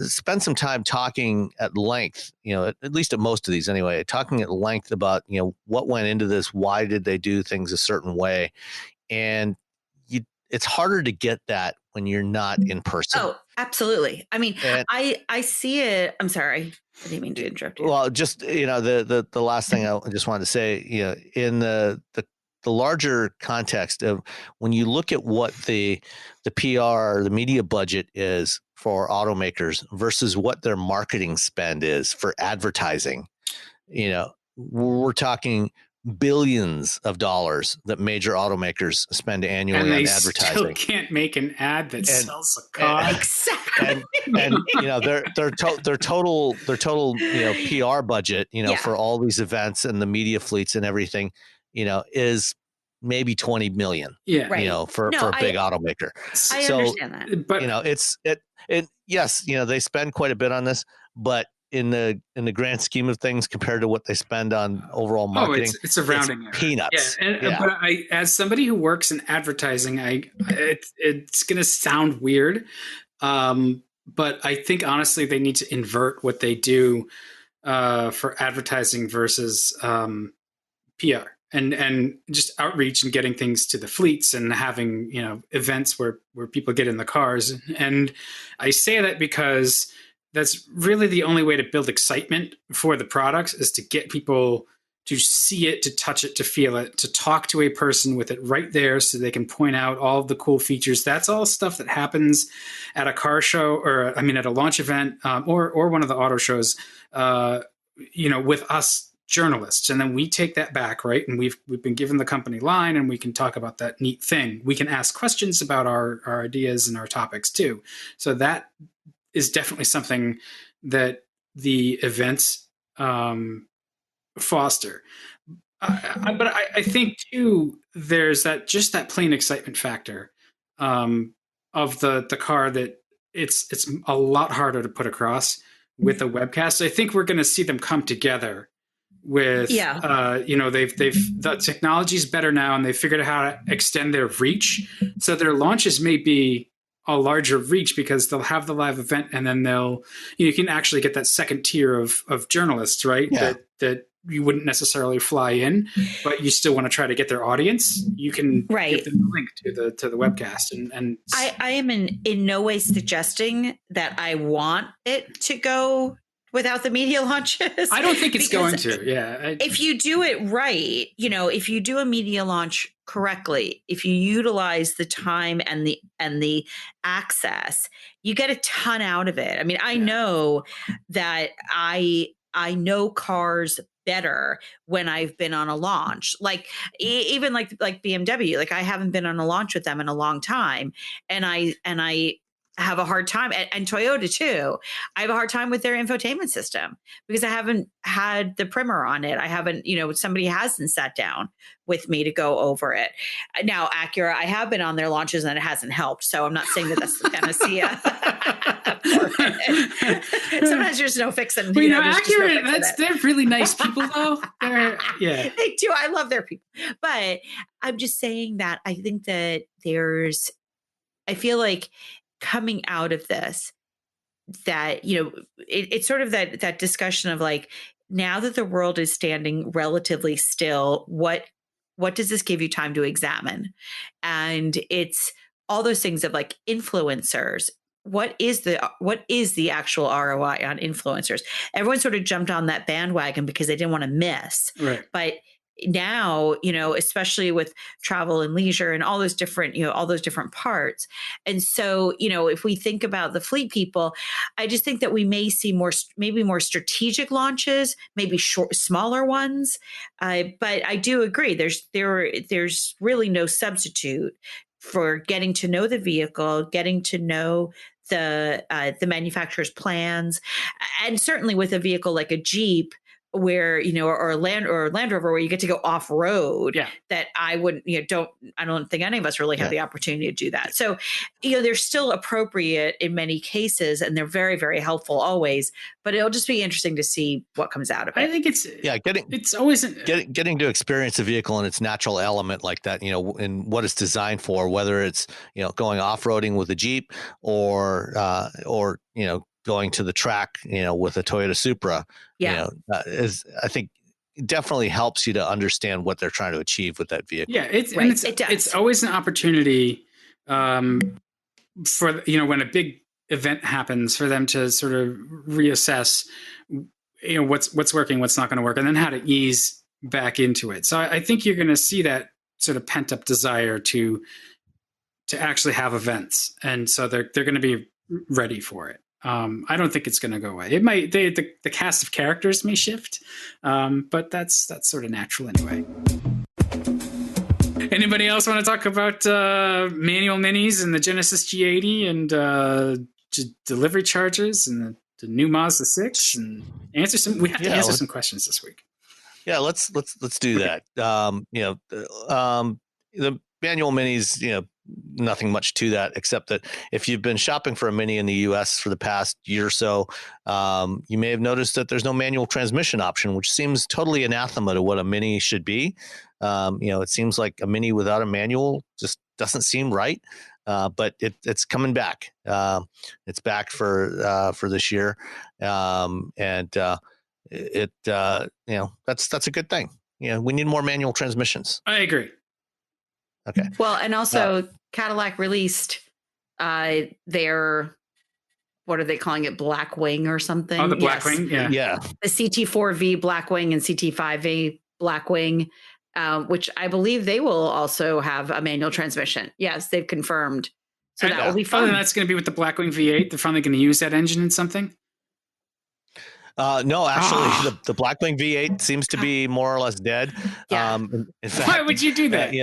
B: spend some time talking at length, at least at most of these anyway, talking at length about, what went into this, why did they do things a certain way. And it's harder to get that when you're not in person.
C: Oh, absolutely. I mean, I see it. I'm sorry. I didn't mean to interrupt you.
B: Well, just, the last thing I just wanted to say, in the larger context of when you look at what the PR, the media budget is for automakers versus what their marketing spend is for advertising, we're talking billions of dollars that major automakers spend annually on advertising.
A: Still can't make an ad that sells a car.
C: Exactly.
B: And their total PR budget, for all these events and the media fleets and everything, is maybe 20 million.
C: Yeah.
B: For a big automaker.
C: I understand that.
B: But yes, they spend quite a bit on this, but in the grand scheme of things, compared to what they spend on overall marketing,
A: it's a rounding error.
B: Peanuts.
A: Yeah. But as somebody who works in advertising, it's going to sound weird, but I think honestly they need to invert what they do for advertising versus PR and just outreach and getting things to the fleets and having events where people get in the cars. And I say that because that's really the only way to build excitement for the products, is to get people to see it, to touch it, to feel it, to talk to a person with it right there so they can point out all of the cool features. That's all stuff that happens at a car show, or at a launch event, or one of the auto shows, with us journalists. And then we take that back, right? And we've been given the company line, and we can talk about that neat thing. We can ask questions about our ideas and our topics too. So that is definitely something that the events foster. But I think too, there's that plain excitement factor of the car that it's a lot harder to put across with a webcast. I think we're going to see them come together with, the technology's better now, and they figured out how to extend their reach. So their launches may be a larger reach because they'll have the live event, and then you can actually get that second tier of journalists, right? Yeah. That you wouldn't necessarily fly in, but you still want to try to get their audience. You can give them the link to the webcast. And
C: I am in no way suggesting that I want it to go without the media launches.
A: I don't think it's going to. Yeah.
C: If you do it right, if you do a media launch correctly, if you utilize the time and the access, you get a ton out of it. I mean, I know that I know cars better when I've been on a launch, like even like BMW. Like I haven't been on a launch with them in a long time, and I have a hard time, and Toyota too. I have a hard time with their infotainment system because I haven't had the primer on it. I haven't, somebody hasn't sat down with me to go over it. Now, Acura, I have been on their launches and it hasn't helped. So I'm not saying that that's the panacea. Sometimes there's no fixing.
A: Acura, they're really nice people though.
C: They do. I love their people. But I'm just saying that I think that I feel like coming out of this, that it's sort of that discussion of like, now that the world is standing relatively still, what does this give you time to examine? And it's all those things of like influencers. What is the actual ROI on influencers? Everyone sort of jumped on that bandwagon because they didn't want to miss.
A: Right.
C: But now, especially with travel and leisure and all those different parts. And so, if we think about the fleet people, I just think that we may see maybe more strategic launches, maybe smaller ones. But I do agree. There's really no substitute for getting to know the vehicle, getting to know the manufacturer's plans. And certainly with a vehicle like a Jeep, where, or Land Rover, where you get to go off road.
A: Yeah.
C: That I wouldn't, I don't think any of us really have the opportunity to do that. So, they're still appropriate in many cases, and they're very, very helpful always. But it'll just be interesting to see what comes out of it.
A: I think it's always
B: getting to experience a vehicle in its natural element like that, and what it's designed for, whether it's, going off-roading with a Jeep or going to the track, with a Toyota Supra, is, I think, definitely helps you to understand what they're trying to achieve with that vehicle.
A: Yeah, it's always an opportunity for, when a big event happens, for them to sort of reassess, what's working, what's not going to work, and then how to ease back into it. So I think you're going to see that sort of pent up desire to actually have events, and so they're going to be ready for it. I don't think it's going to go away. It might. The cast of characters may shift, but that's sort of natural anyway. Anybody else want to talk about manual minis and the Genesis G80 and delivery charges and the new Mazda 6 and answer some? We have to answer some questions this week.
B: Yeah, let's do that. The manual minis, nothing much to that, except that if you've been shopping for a Mini in the US for the past year or so, you may have noticed that there's no manual transmission option, which seems totally anathema to what a Mini should be. It seems like a Mini without a manual just doesn't seem right. But it's coming back. It's back for this year. That's a good thing. We need more manual transmissions.
A: I agree.
B: Okay.
C: Well, and also Cadillac released their, what are they calling it? Blackwing or something?
A: Oh, the Blackwing. Yeah.
C: The CT4V Blackwing and CT5V Blackwing, which I believe they will also have a manual transmission. Yes, they've confirmed. So that will be fun.
A: And that's going to be with the Blackwing V8. They're finally going to use that engine in something.
B: No, actually, the Blackwing V8 seems to be more or less dead.
C: Yeah.
B: In fact,
A: why would you do that?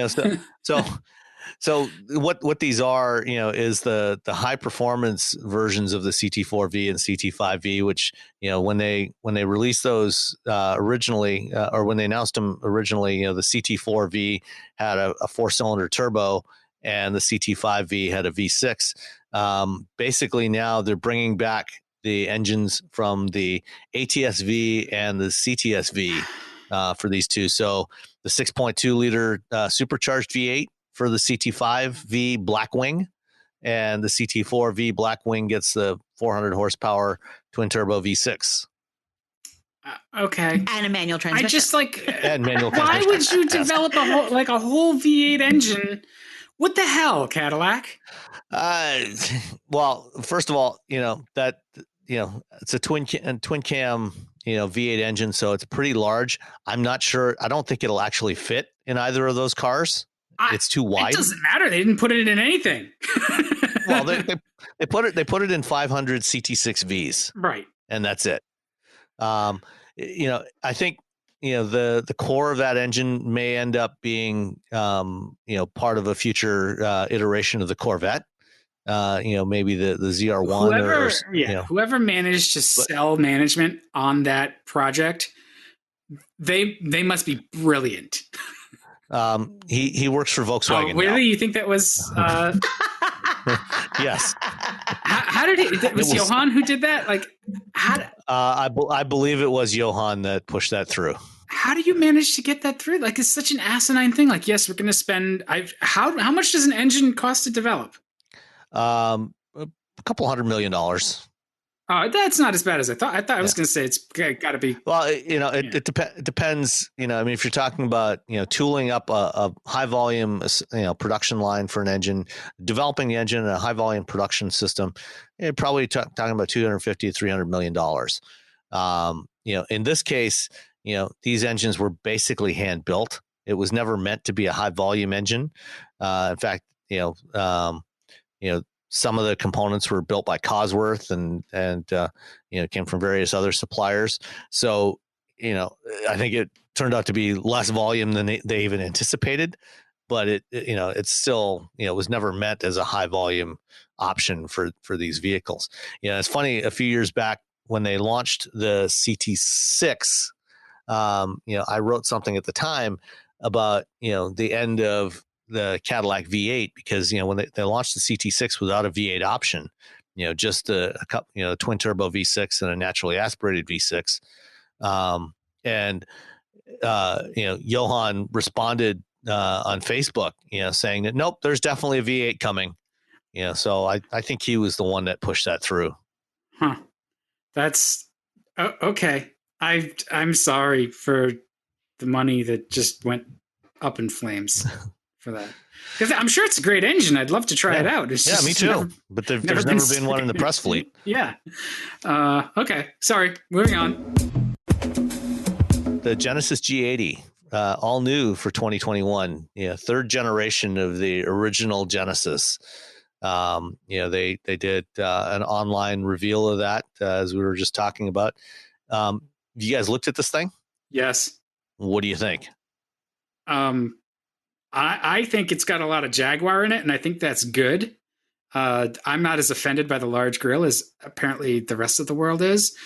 B: So what these are, is the high performance versions of the CT4V and CT5V, which, when they released those originally, or when they announced them originally, the CT4V had a 4-cylinder turbo and the CT5V had a V6. Basically now they're bringing back the engines from the ATS-V and the CTS-V for these two. So the 6.2 liter supercharged V8 for the CT5V Blackwing, and the CT4V Blackwing gets the 400 horsepower twin turbo V6.
A: Okay.
C: And a manual transmission.
A: I just
B: and manual
A: why would you develop a whole V8 engine? What the hell, Cadillac?
B: Well, first of all, it's a twin cam, V8 engine, so it's pretty large. I'm not sure. I don't think it'll actually fit in either of those cars. It's too wide.
A: It doesn't matter. They didn't put it in anything.
B: Well, they put it in 500 CT6Vs,
A: right?
B: And that's it. I think the core of that engine may end up being part of a future iteration of the Corvette. Maybe the ZR1.
A: Whoever managed to sell management on that project, they must be brilliant.
B: He works for Volkswagen.
A: Oh, really?
B: Now.
A: You think that was?
B: Yes.
A: How did it was Johan who did that?
B: I believe it was Johan that pushed that through.
A: How do you manage to get that through? It's such an asinine thing. Yes, we're going to spend. How much does an engine cost to develop?
B: A couple $100 million.
A: Oh, that's not as bad as I thought. I thought I was going to say it's got to be.
B: Well, it depends. If you're talking about tooling up a high volume production line for an engine, developing the engine in a high volume production system, probably talking about $250 to $300 million. In this case, these engines were basically hand built. It was never meant to be a high volume engine. In fact, some of the components were built by Cosworth and came from various other suppliers. So, I think it turned out to be less volume than they even anticipated, but it's still, was never meant as a high volume option for these vehicles. It's funny, a few years back when they launched the CT6, I wrote something at the time about, the end of the Cadillac V8, because, when they launched the CT6 without a V8 option, just a couple, twin turbo V6 and a naturally aspirated V6. And Johan responded on Facebook, saying that, nope, there's definitely a V8 coming. So I think he was the one that pushed that through.
A: Huh. That's okay. I'm sorry for the money that just went up in flames for that. Because I'm sure it's a great engine. I'd love to try it out.
B: It's me too. But there's never been one in the press fleet.
A: Yeah. Okay. Sorry. Moving on.
B: The Genesis G80, all new for 2021. Third generation of the original Genesis. They did an online reveal of that, as we were just talking about. You guys looked at this thing?
A: Yes.
B: What do you think?
A: I think it's got a lot of Jaguar in it, and I think that's good. I'm not as offended by the large grille as apparently the rest of the world is.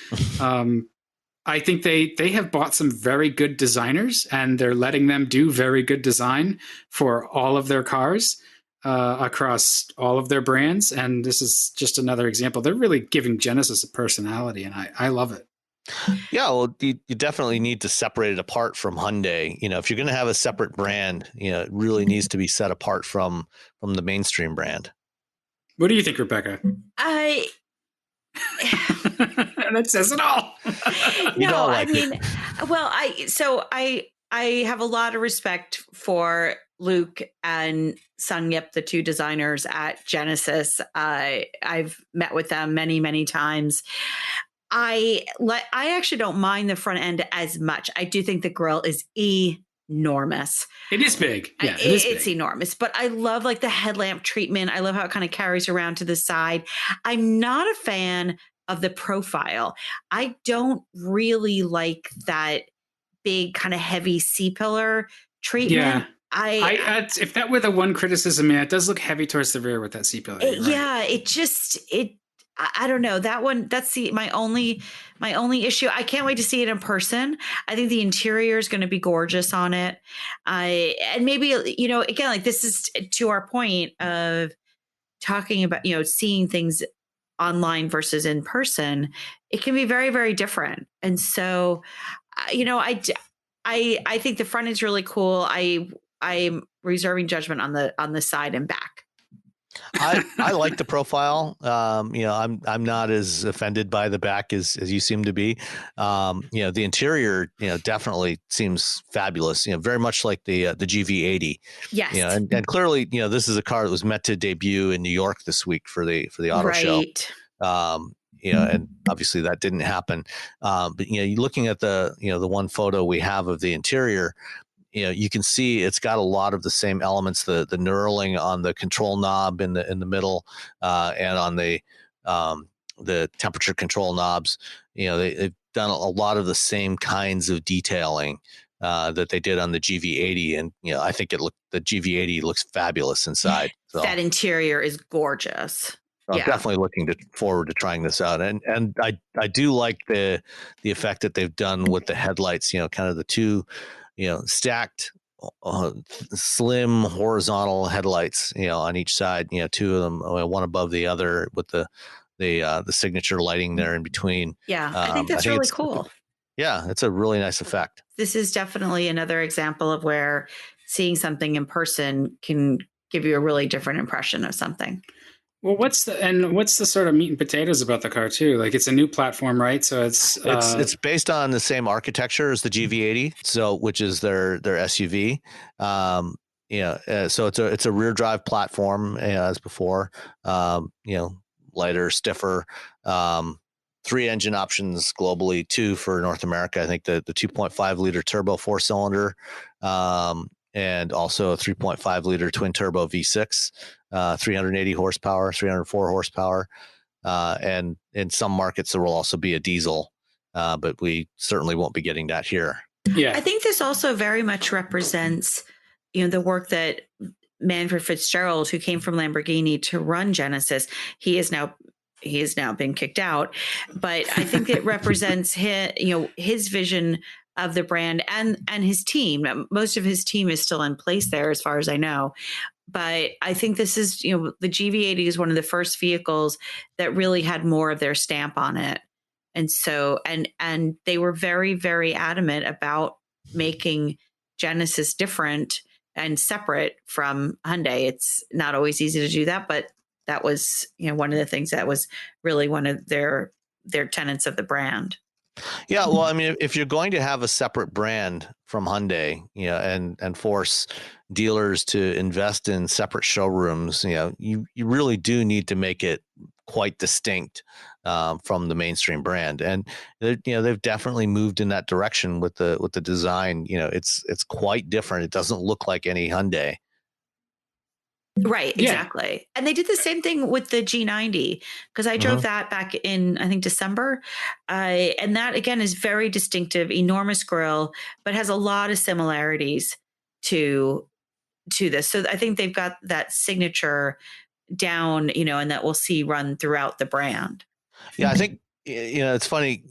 A: I think they have bought some very good designers, and they're letting them do very good design for all of their cars across all of their brands. And this is just another example. They're really giving Genesis a personality, and I love it.
B: Yeah, well, you definitely need to separate it apart from Hyundai. If you're going to have a separate brand, it really needs to be set apart from the mainstream brand.
A: What do you think, Rebecca? That says it all.
C: I have a lot of respect for Luke and Sung Yip, the two designers at Genesis. I've met with them many, many times. I actually don't mind the front end as much. I do think the grille is enormous.
A: It is big. Yeah,
C: it's enormous. But I love the headlamp treatment. I love how it kind of carries around to the side. I'm not a fan of the profile. I don't really like that big kind of heavy C-pillar treatment.
A: Yeah. If that were the one criticism, it does look heavy towards the rear with that C-pillar. Right?
C: Yeah, I don't know. That's my only issue. I can't wait to see it in person. I think the interior is going to be gorgeous on it. And maybe, again, this is to our point of talking about, seeing things online versus in person. It can be very, very different. And so, I think the front is really cool. I'm reserving judgment on the side and back.
B: I like the profile. I'm not as offended by the back as you seem to be. The interior, definitely seems fabulous. Very much like the GV80.
C: Yes.
B: And clearly, this is a car that was meant to debut in New York this week for the auto show. And obviously that didn't happen. But looking at the one photo we have of the interior, you can see it's got a lot of the same elements, the knurling on the control knob in the middle, and on the temperature control knobs. They've done a lot of the same kinds of detailing that they did on the GV80, and I think the GV80 looks fabulous inside. So
C: that interior is gorgeous.
B: I'm definitely looking forward to trying this out, and I do like the effect that they've done with the headlights. Kind of the two, stacked, slim horizontal headlights. On each side. Two of them, one above the other, with the signature lighting there in between.
C: Yeah, I think that's really cool.
B: Yeah, it's a really nice effect.
C: This is definitely another example of where seeing something in person can give you a really different impression of something.
A: Well, what's the sort of meat and potatoes about the car too? It's a new platform, right? So it's
B: based on the same architecture as the GV80, so which is their SUV. So it's a rear drive platform as before. Lighter, stiffer. 3 engine options globally, 2 for North America. I think the 2.5 liter turbo 4-cylinder, and also a 3.5 liter twin turbo V6. 380 horsepower, 304 horsepower. And in some markets, there will also be a diesel, but we certainly won't be getting that here.
C: Yeah. I think this also very much represents, the work that Manfred Fitzgerald, who came from Lamborghini to run Genesis, he has now been kicked out. But I think it represents his vision of the brand and his team. Most of his team is still in place there, as far as I know. But I think this is, the GV80 is one of the first vehicles that really had more of their stamp on it. And so, and they were very, very adamant about making Genesis different and separate from Hyundai. It's not always easy to do that, but that was, one of the things that was really one of their tenets of the brand.
B: Yeah, well, I mean, if you're going to have a separate brand from Hyundai, and force dealers to invest in separate showrooms, you really do need to make it quite distinct from the mainstream brand. And they've definitely moved in that direction with the design. It's quite different. It doesn't look like any Hyundai.
C: Right, exactly. Yeah. And they did the same thing with the G90, because I drove that back in, I think, December. And that, again, is very distinctive, enormous grille, but has a lot of similarities to this. So I think they've got that signature down, and that we'll see run throughout the brand.
B: Yeah, I think, it's funny,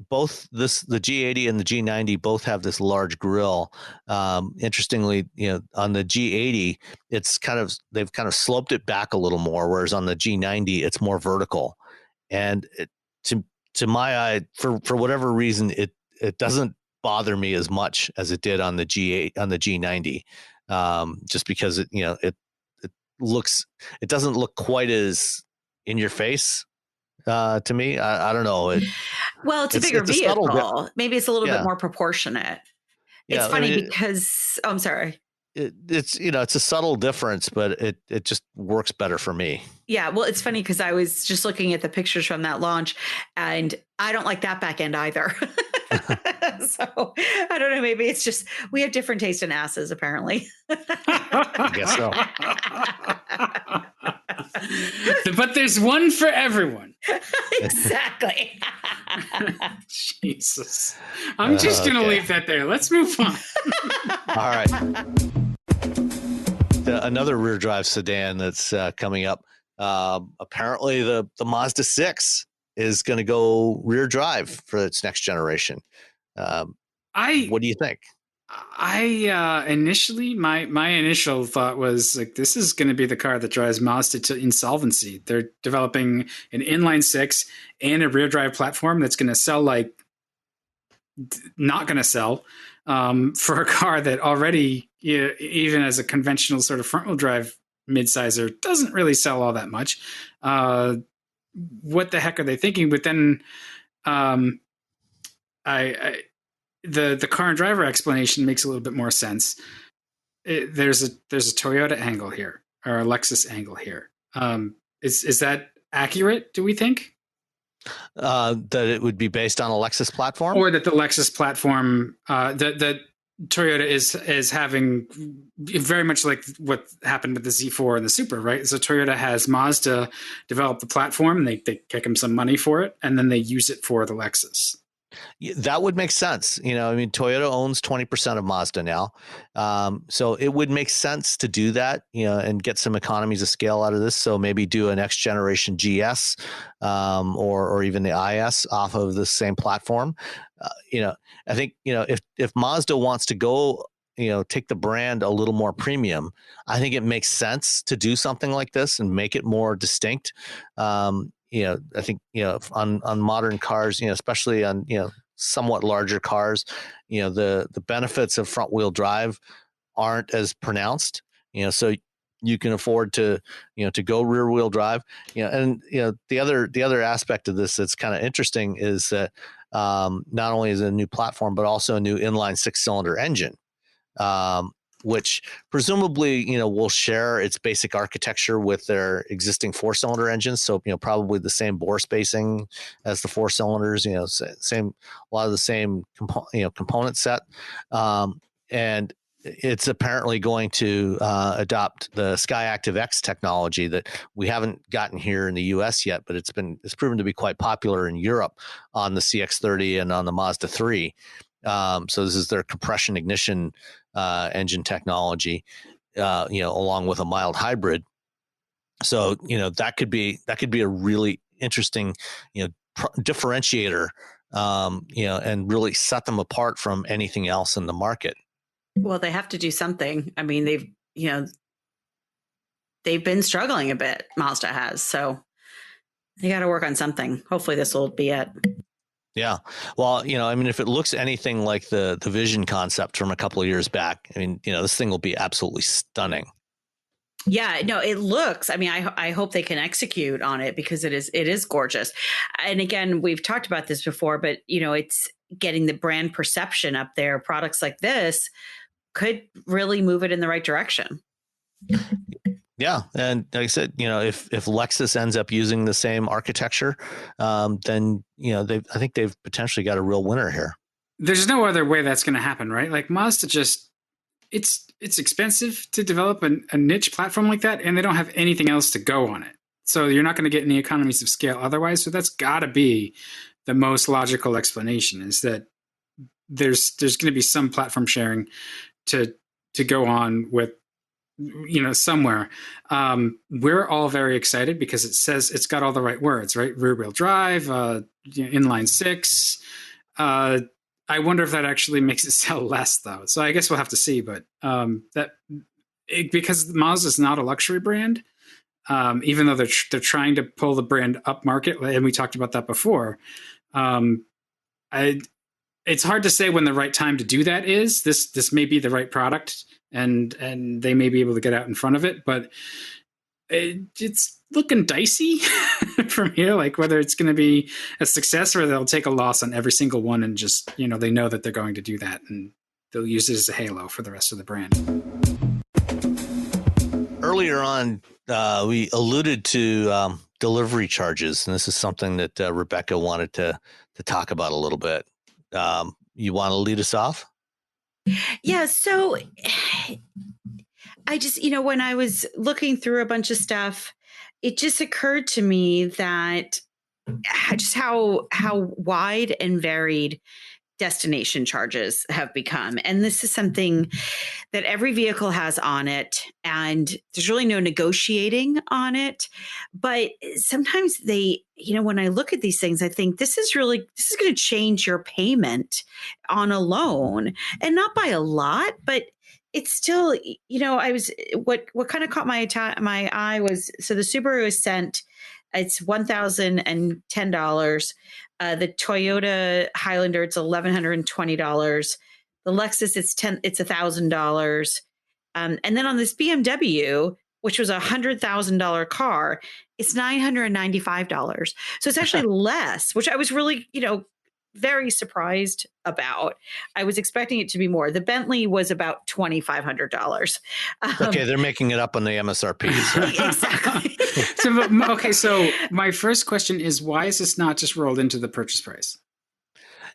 B: both the G80 and the G90 both have this large grille. Interestingly, on the G80, they've kind of sloped it back a little more, whereas on the G90, it's more vertical. And to my eye, for whatever reason, it doesn't bother me as much as it did on the G90, just because it doesn't look quite as in your face. To me, I don't know.
C: It's a bigger vehicle. Maybe it's a little bit more proportionate. It's funny because I'm sorry.
B: It's a subtle difference, but it just works better for me.
C: Yeah, well, it's funny because I was just looking at the pictures from that launch, and I don't like that back end either. So I don't know. Maybe it's just we have different taste in asses, apparently.
B: I guess so.
A: But there's one for everyone.
C: Exactly.
A: Jesus. I'm just going to leave that there. Let's move on.
B: All right. Another rear drive sedan that's coming up. Apparently the Mazda 6 is going to go rear drive for its next generation. What do you think?
A: Initially, my initial thought was like, this is going to be the car that drives Mazda to insolvency. They're developing an inline six and a rear drive platform that's going to sell not going to sell for a car that already, even as a conventional sort of front wheel drive midsizer, doesn't really sell all that much. What the heck are they thinking? But then, the car and driver explanation makes a little bit more sense. There's a Toyota angle here, or a Lexus angle here. Is that accurate, do we think?
B: That it would be based on a Lexus platform?
A: Or that the Lexus platform, that Toyota is having very much like what happened with the Z4 and the Supra, right? So Toyota has Mazda develop the platform, they kick them some money for it, and then they use it for the Lexus.
B: That would make sense. Toyota owns 20% of Mazda now. So it would make sense to do that, and get some economies of scale out of this. So maybe do a next generation GS, or even the IS off of the same platform. I think, if Mazda wants to go, take the brand a little more premium, I think it makes sense to do something like this and make it more distinct. I think, on modern cars, especially on, somewhat larger cars, the benefits of front wheel drive aren't as pronounced, so you can afford to, to go rear wheel drive, and, the other aspect of this that's kind of interesting is that, not only is it a new platform, but also a new inline 6-cylinder engine, which presumably, will share its basic architecture with their existing 4-cylinder engines. So, probably the same bore spacing as the 4 cylinders, a lot of the same, component set. And it's apparently going to adopt the SkyActiv X technology that we haven't gotten here in the US yet, but it's proven to be quite popular in Europe on the CX-30 and on the Mazda 3. So this is their compression ignition engine technology, along with a mild hybrid. So, that could be a really interesting, differentiator and really set them apart from anything else in the market.
C: Well, they have to do something. I mean, they've been struggling a bit. Mazda has, so they got to work on something. Hopefully this will be it.
B: Yeah. Well, if it looks anything like the Vision concept from a couple of years back, this thing will be absolutely stunning.
C: Yeah, no, it looks, I hope they can execute on it, because it is gorgeous. And again, we've talked about this before, but it's getting the brand perception up there. Products like this could really move it in the right direction.
B: Yeah. And like I said, if Lexus ends up using the same architecture, then, I think they've potentially got a real winner here.
A: There's no other way that's going to happen, right? Like Mazda it's expensive to develop a niche platform like that, and they don't have anything else to go on it. So you're not going to get any economies of scale otherwise. So that's got to be the most logical explanation, is that there's going to be some platform sharing to go on with, somewhere. We're all very excited because it says it's got all the right words, right? Rear wheel drive, inline six. I wonder if that actually makes it sell less, though. So I guess we'll have to see. But because Mazda is not a luxury brand, even though they're trying to pull the brand up market, and we talked about that before. It's hard to say when the right time to do that is. This may be the right product, and they may be able to get out in front of it, but it's looking dicey from here, like whether it's going to be a success or they'll take a loss on every single one and just, they know that they're going to do that and they'll use it as a halo for the rest of the brand.
B: Earlier on, we alluded to delivery charges, and this is something that Rebecca wanted to talk about a little bit. You want to lead us off?
C: Yeah. So I just, when I was looking through a bunch of stuff, it just occurred to me that just how wide and varied destination charges have become. And this is something that every vehicle has on it, and there's really no negotiating on it. But sometimes they, when I look at these things, I think this is going to change your payment on a loan, and not by a lot, but it's still, what kind of caught my eye was, so the Subaru Ascent, it's $1,010. The Toyota Highlander, it's $1,120. The Lexus, it's $1,000. And then on this BMW, which was a $100,000 car, it's $995. So it's actually less, which I was really, very surprised about. I was expecting it to be more. The Bentley was about $2,500.
B: Okay, they're making it up on the MSRP. So.
C: Exactly.
A: So my first question is, why is this not just rolled into the purchase price?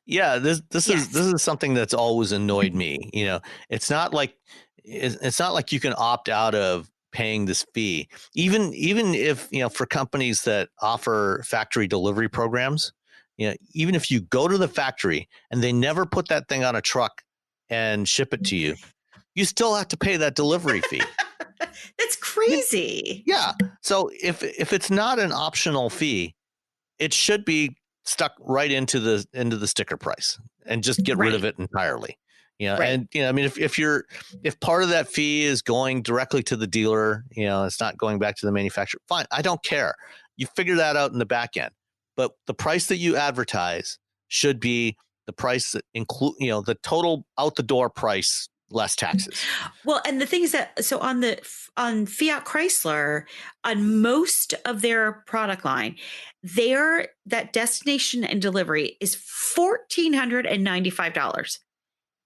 B: Yeah, this is something that's always annoyed me. It's not like you can opt out of paying this fee, even if for companies that offer factory delivery programs. Even if you go to the factory and they never put that thing on a truck and ship it to you, you still have to pay that delivery fee.
C: That's crazy.
B: Yeah. So if it's not an optional fee, it should be stuck right into the sticker price and just get rid of it entirely. And if part of that fee is going directly to the dealer, it's not going back to the manufacturer, fine. I don't care. You figure that out in the back end. But the price that you advertise should be the price that include, the total out the door price less taxes.
C: Well, and the thing is that, so on Fiat Chrysler, on most of their product line, that destination and delivery is $1,495.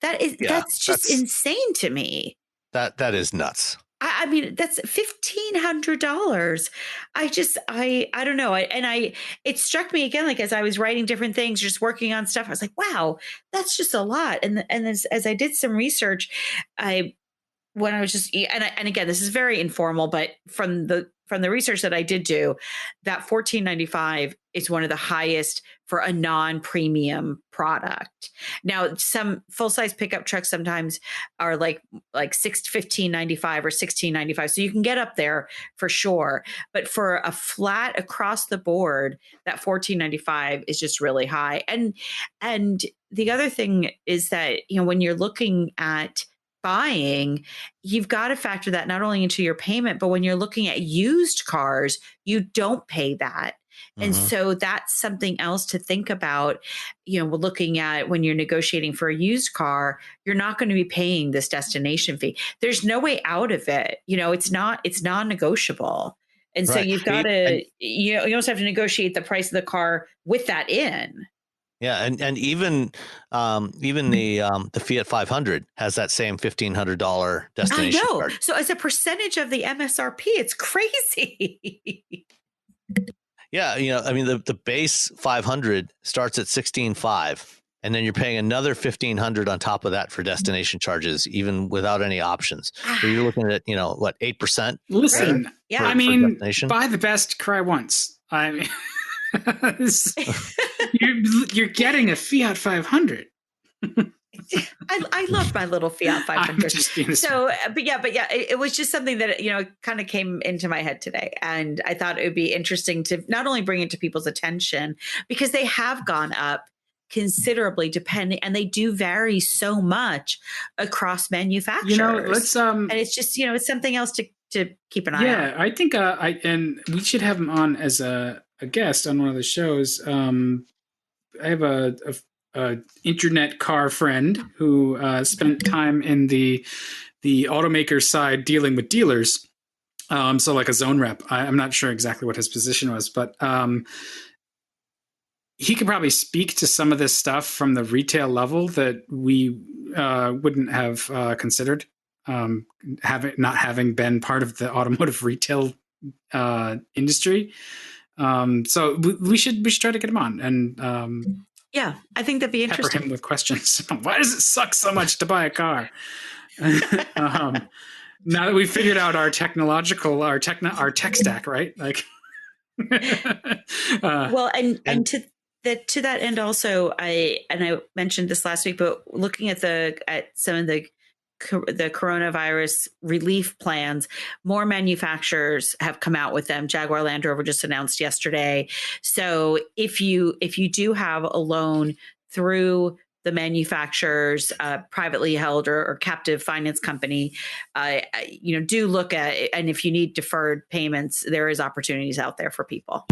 C: That's just insane to me.
B: That is nuts.
C: I mean, that's $1,500. I don't know. It struck me again, like as I was writing different things, just working on stuff, I was like, wow, that's just a lot. And as I did some research, when I was just, and again, this is very informal, but from the research that I did do, that $1,495 is one of the highest for a non-premium product. Now, some full-size pickup trucks sometimes are like $1,595 or $1,695, so you can get up there for sure. But for a flat across the board, that $1,495 is just really high. And the other thing is that, you know, when you're looking at buying, you've got to factor that not only into your payment, but when you're looking at used cars, you don't pay that. And so that's something else to think about. You know, we're looking at when you're negotiating for a used car, you're not going to be paying this destination fee. There's no way out of it. You know, it's non-negotiable. And so you've got to, you also have to negotiate the price of the car with that in.
B: Yeah, and even the Fiat 500 has that same $1,500 destination
C: I know.
B: charge.
C: So as a percentage of the MSRP, it's crazy.
B: Yeah, you know, I mean the base 500 starts at 16.5, and then you're paying another 1,500 on top of that for destination charges, even without any options. So you're looking at, you know, what, 8%?
A: Listen,
C: right? Yeah,
A: I mean, buy the best, cry once. I mean. you're getting a Fiat 500.
C: I love my little Fiat 500. So, but yeah, it was just something that, you know, kind of came into my head today. And I thought it would be interesting to not only bring it to people's attention, because they have gone up considerably depending, and they do vary so much across manufacturers.
A: You know, let's
C: and it's just, you know, it's something else to keep an eye on.
A: Yeah, I think and we should have him on as a guest on one of the shows. I have a internet car friend who spent time in the automaker side dealing with dealers. So like a zone rep. I'm not sure exactly what his position was, but he could probably speak to some of this stuff from the retail level that we wouldn't have considered, not having been part of the automotive retail industry. So we should try to get him on, and
C: yeah, I think that'd be interesting.
A: Pepper him with questions. Why does it suck so much to buy a car? Now that we've figured out our tech stack, right? Like,
C: well, and to that end, also, I mentioned this last week, but looking at some of the coronavirus relief plans, more manufacturers have come out with them. Jaguar Land Rover just announced yesterday. So if you do have a loan through the manufacturer's privately held or captive finance company, you know, do look at it. And if you need deferred payments, there is opportunities out there for people.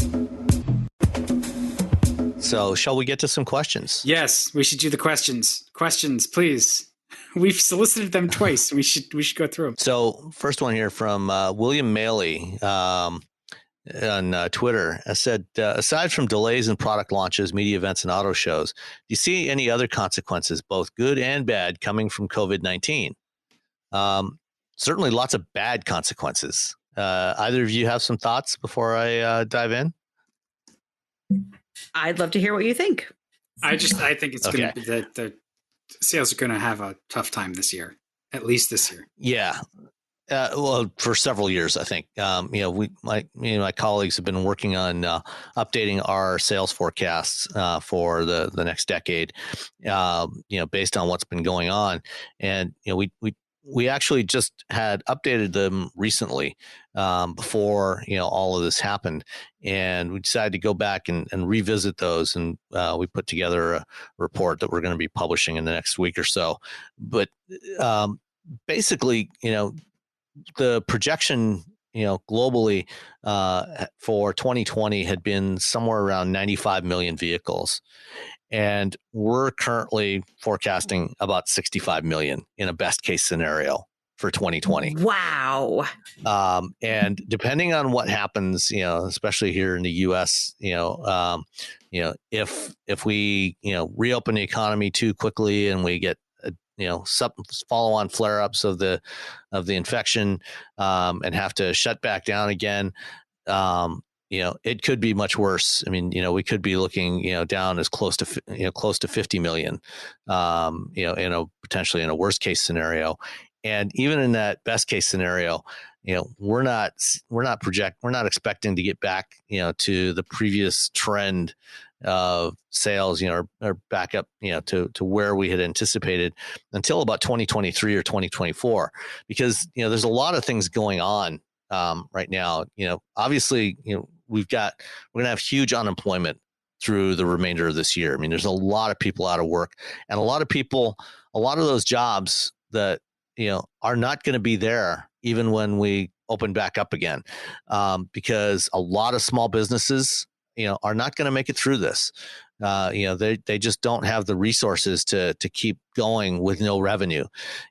B: So shall we get to some questions?
A: Yes, we should do the questions. Questions, please. We've solicited them twice. We should go through them.
B: So first one here from William Maley on Twitter. I said, aside from delays in product launches, media events, and auto shows, do you see any other consequences, both good and bad, coming from COVID-19? Certainly lots of bad consequences. Either of you have some thoughts before I dive in?
C: I'd love to hear what you think.
A: I think it's going to be that the sales are going to have a tough time this year, at least this year.
B: Yeah. Well, for several years, I think. You know, my colleagues have been working on updating our sales forecasts for the next decade. You know, based on what's been going on, and you know, we actually just had updated them recently before, you know, all of this happened, and we decided to go back and revisit those, and we put together a report that we're going to be publishing in the next week or so. But basically, you know, the projection, you know, globally for 2020 had been somewhere around 95 million vehicles. And we're currently forecasting about 65 million in a best case scenario for 2020.
C: Wow.
B: And depending on what happens, you know, especially here in the U.S., you know, if we, you know, reopen the economy too quickly and we get, you know, some follow-on flare-ups of the infection and have to shut back down again, you know, it could be much worse. I mean, you know, we could be looking, you know, down as close to 50 million, you know, potentially in a worst case scenario. And even in that best case scenario, we're not expecting to get back, to the previous trend of sales, or back up, to where we had anticipated until about 2023 or 2024, because, there's a lot of things going on right now. Obviously, we're going to have huge unemployment through the remainder of this year. I mean, there's a lot of people out of work, and a lot of those jobs that, are not going to be there even when we open back up again, because a lot of small businesses, are not going to make it through this. They just don't have the resources to keep going with no revenue.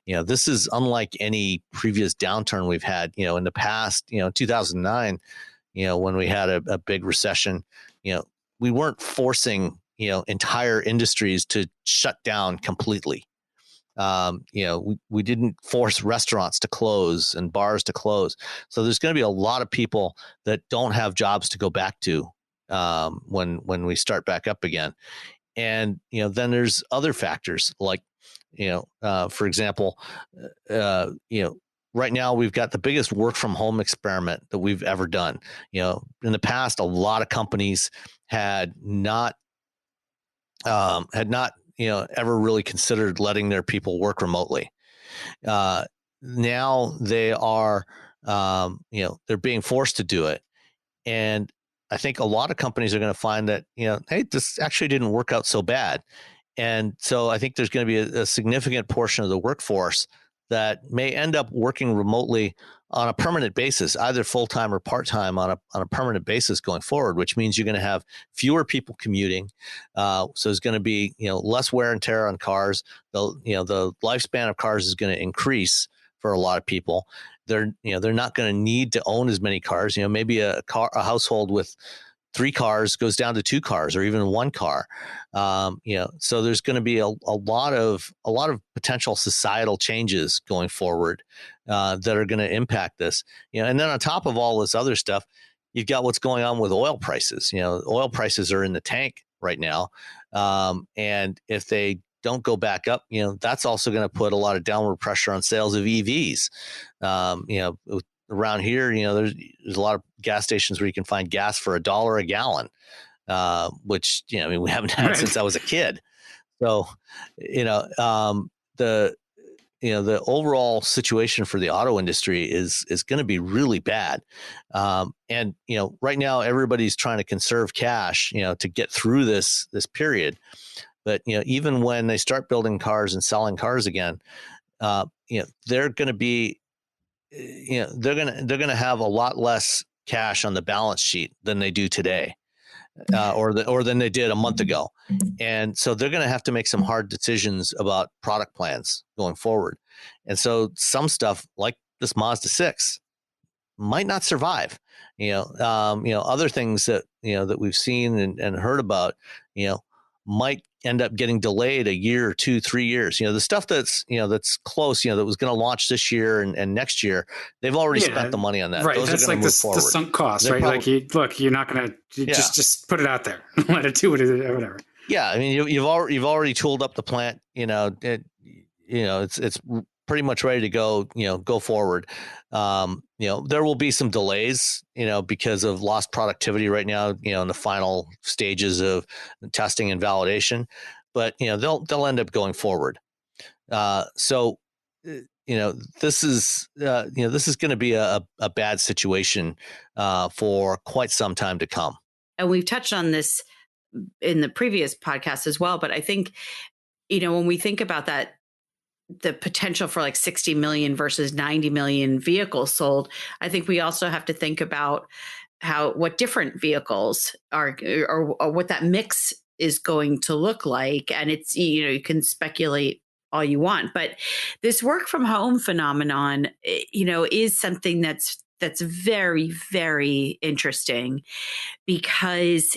B: This is unlike any previous downturn we've had, in the past, 2009, when we had a big recession, we weren't forcing, entire industries to shut down completely. We didn't force restaurants to close and bars to close. So there's going to be a lot of people that don't have jobs to go back to when we start back up again. And, then there's other factors like, for example, right now we've got the biggest work from home experiment that we've ever done. In the past, a lot of companies had not ever really considered letting their people work remotely. Now they are, they're being forced to do it. And I think a lot of companies are going to find that, hey, this actually didn't work out so bad. And so I think there's going to be a significant portion of the workforce that may end up working remotely on a permanent basis, either full-time or part-time on a permanent basis going forward, which means you're going to have fewer people commuting. So there's going to be, less wear and tear on cars. The lifespan of cars is going to increase for a lot of people. They're not going to need to own as many cars. Maybe a household with 3 cars goes down to 2 cars or even 1 car. So there's going to be a lot of potential societal changes going forward that are going to impact this. And then on top of all this other stuff, you've got what's going on with oil prices. Oil prices are in the tank right now, and if they don't go back up, that's also going to put a lot of downward pressure on sales of EVs. Around here, there's a lot of gas stations where you can find gas for $1 a gallon, which, we haven't had since I was a kid. So, the overall situation for the auto industry is going to be really bad. And, right now everybody's trying to conserve cash, to get through this period. But, even when they start building cars and selling cars again, they're going to be, they're going to have a lot less cash on the balance sheet than they do today, or than they did a month ago. And so they're going to have to make some hard decisions about product plans going forward. And so some stuff like this Mazda 6 might not survive. Other things that, that we've seen and heard about, might end up getting delayed a year or 2, 3 years. The stuff that's close, that was going to launch this year and next year, they've already spent the money on that.
A: Right.
B: Those
A: that's
B: are going
A: like
B: to move forward.
A: The sunk cost, right?
B: Probably,
A: you're not going to just put it out there, let it do whatever.
B: Yeah. I mean, you've already tooled up the plant, it's pretty much ready to go, go forward. There will be some delays, because of lost productivity right now, in the final stages of testing and validation, but, they'll end up going forward. So, this is going to be a bad situation for quite some time to come.
C: And we've touched on this in the previous podcast as well, but I think, when we think about that, the potential for like 60 million versus 90 million vehicles sold, I think we also have to think about what different vehicles are, or what that mix is going to look like. And it's, you can speculate all you want, but this work from home phenomenon, is something that's very, very interesting, because,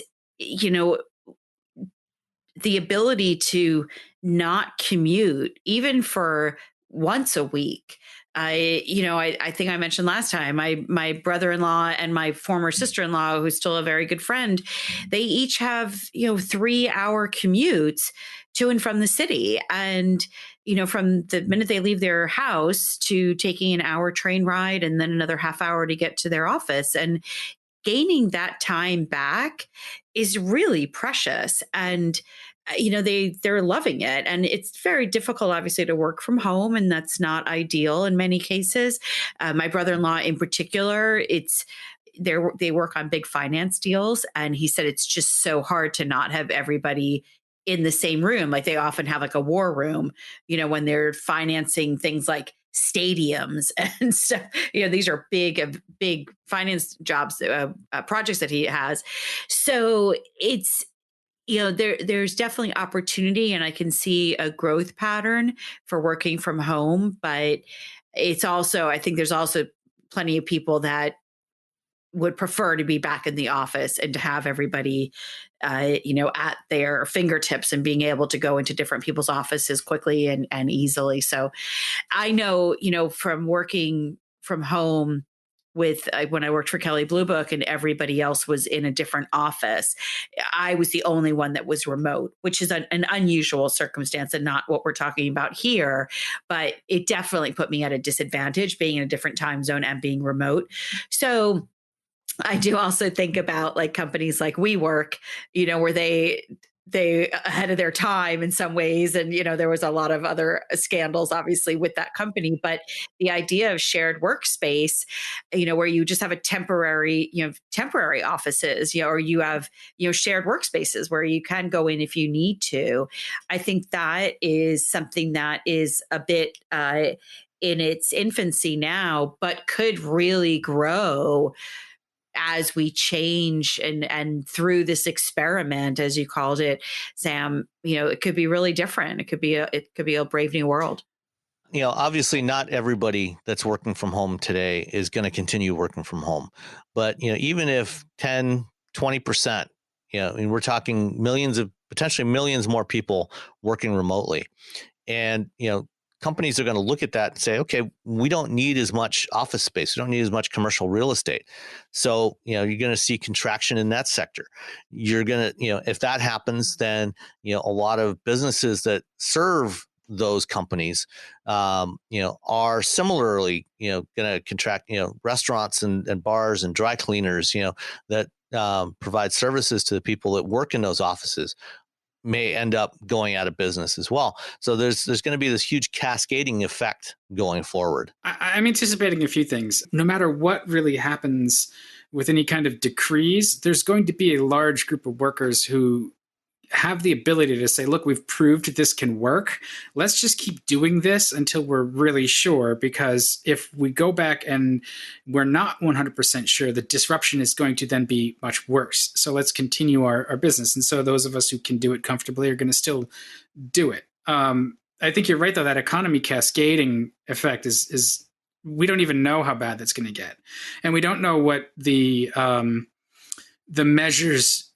C: the ability to not commute even for once a week, I think I mentioned last time, my brother-in-law and my former sister-in-law, who's still a very good friend, they each have, 3-hour commutes to and from the city. And, from the minute they leave their house to taking an hour train ride and then another half hour to get to their office. And gaining that time back is really precious. And they're loving it, and it's very difficult obviously to work from home, and that's not ideal in many cases. My brother-in-law in particular, they work on big finance deals, and he said it's just so hard to not have everybody in the same room. Like they often have like a war room, when they're financing things like stadiums and stuff. These are big finance jobs, projects that he has. So there's definitely opportunity, and I can see a growth pattern for working from home. But I think there's also plenty of people that would prefer to be back in the office and to have everybody, at their fingertips and being able to go into different people's offices quickly and easily. So I know, from working from home when I worked for Kelley Blue Book and everybody else was in a different office, I was the only one that was remote, which is an unusual circumstance and not what we're talking about here. But it definitely put me at a disadvantage being in a different time zone and being remote. So I do also think about like companies like WeWork, where they ahead of their time in some ways. And, there was a lot of other scandals, obviously, with that company. But the idea of shared workspace, where you just have temporary offices, or you have, shared workspaces where you can go in if you need to. I think that is something that is a bit in its infancy now, but could really grow as we change and through this experiment, as you called it, Sam. It could be really different. It could be a brave new world.
B: Obviously not everybody that's working from home today is going to continue working from home, but even if 10, 20%, we're talking potentially millions more people working remotely, and companies are going to look at that and say, okay, we don't need as much office space. We don't need as much commercial real estate. So, you're going to see contraction in that sector. You're going to, if that happens, then, a lot of businesses that serve those companies, are similarly, going to contract, restaurants and bars and dry cleaners, that provide services to the people that work in those offices may end up going out of business as well. So there's going to be this huge cascading effect going forward.
A: I'm anticipating a few things. No matter what really happens with any kind of decrees, there's going to be a large group of workers who have the ability to say, look, we've proved this can work. Let's just keep doing this until we're really sure, because if we go back and we're not 100% sure, the disruption is going to then be much worse. So let's continue our business. And so those of us who can do it comfortably are going to still do it. I think you're right, though, that economy cascading effect is we don't even know how bad that's going to get. And we don't know what the measures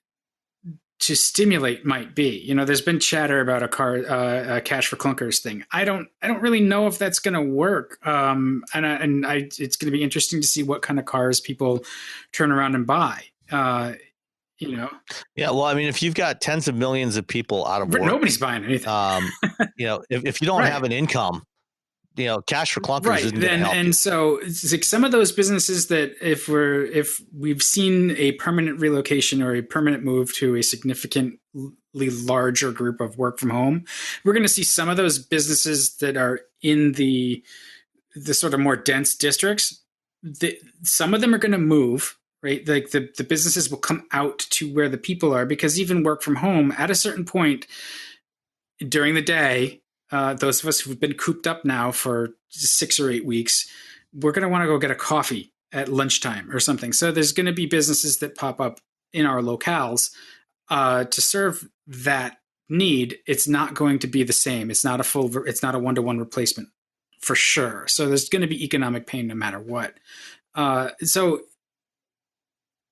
A: to stimulate might be. There's been chatter about a cash for clunkers thing. I don't really know if that's going to work. It's going to be interesting to see what kind of cars people turn around and buy. Yeah,
B: well, I mean, if you've got tens of millions of people out of work,
A: nobody's buying anything.
B: If you don't have an income, cash for clunkers isn't going to help.
A: And so it's like some of those businesses that if we've seen a permanent relocation or a permanent move to a significantly larger group of work from home, we're going to see some of those businesses that are in the sort of more dense districts. Some of them are going to move, right? Like the businesses will come out to where the people are, because even work from home at a certain point during the day, those of us who've been cooped up now for 6 or 8 weeks, we're going to want to go get a coffee at lunchtime or something. So there's going to be businesses that pop up in our locales to serve that need. It's not going to be the same. It's not a one-to-one replacement for sure. So there's going to be economic pain no matter what. So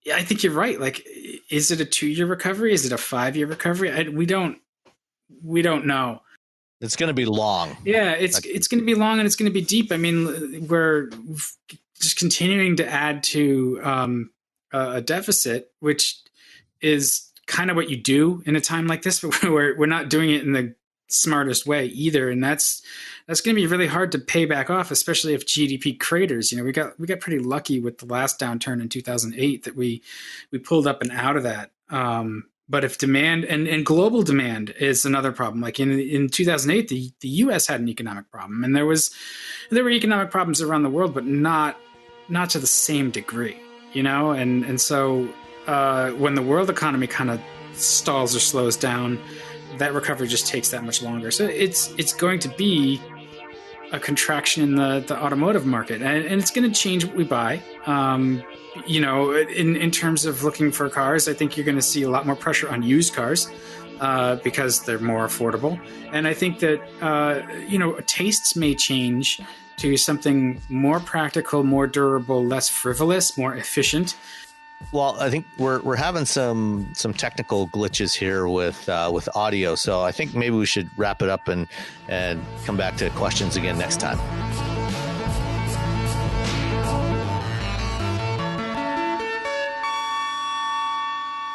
A: yeah, I think you're right. Like, is it a 2-year recovery? Is it a 5-year recovery? We don't know.
B: It's going to be long.
A: Yeah, it's going to be long and it's going to be deep. I mean, we're just continuing to add to a deficit, which is kind of what you do in a time like this, but we're not doing it in the smartest way either, and that's going to be really hard to pay back off, especially if GDP craters. You know, we got pretty lucky with the last downturn in 2008 that we pulled up and out of that. But if demand and global demand is another problem, like in 2008, the U.S. had an economic problem, and there were economic problems around the world, but not to the same degree, you know. And so when the world economy kind of stalls or slows down, that recovery just takes that much longer. So it's going to be a contraction in the automotive market, and it's going to change what we buy. You know, in terms of looking for cars, I think you're going to see a lot more pressure on used cars because they're more affordable. And I think that, you know, tastes may change to something more practical, more durable, less frivolous, more efficient.
B: Well, I think we're having some technical glitches here with audio, so I think maybe we should wrap it up and come back to questions again next time.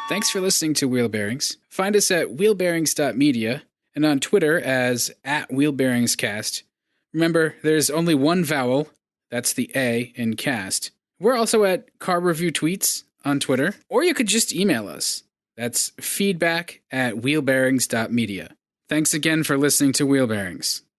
D: Thanks for listening to Wheel Bearings. Find us at wheelbearings.media and on Twitter as @wheelbearingscast. Remember, there's only one vowel, that's the A in cast. We're also at Car Review Tweets on Twitter, or you could just email us. That's feedback@wheelbearings.media. Thanks again for listening to Wheel Bearings.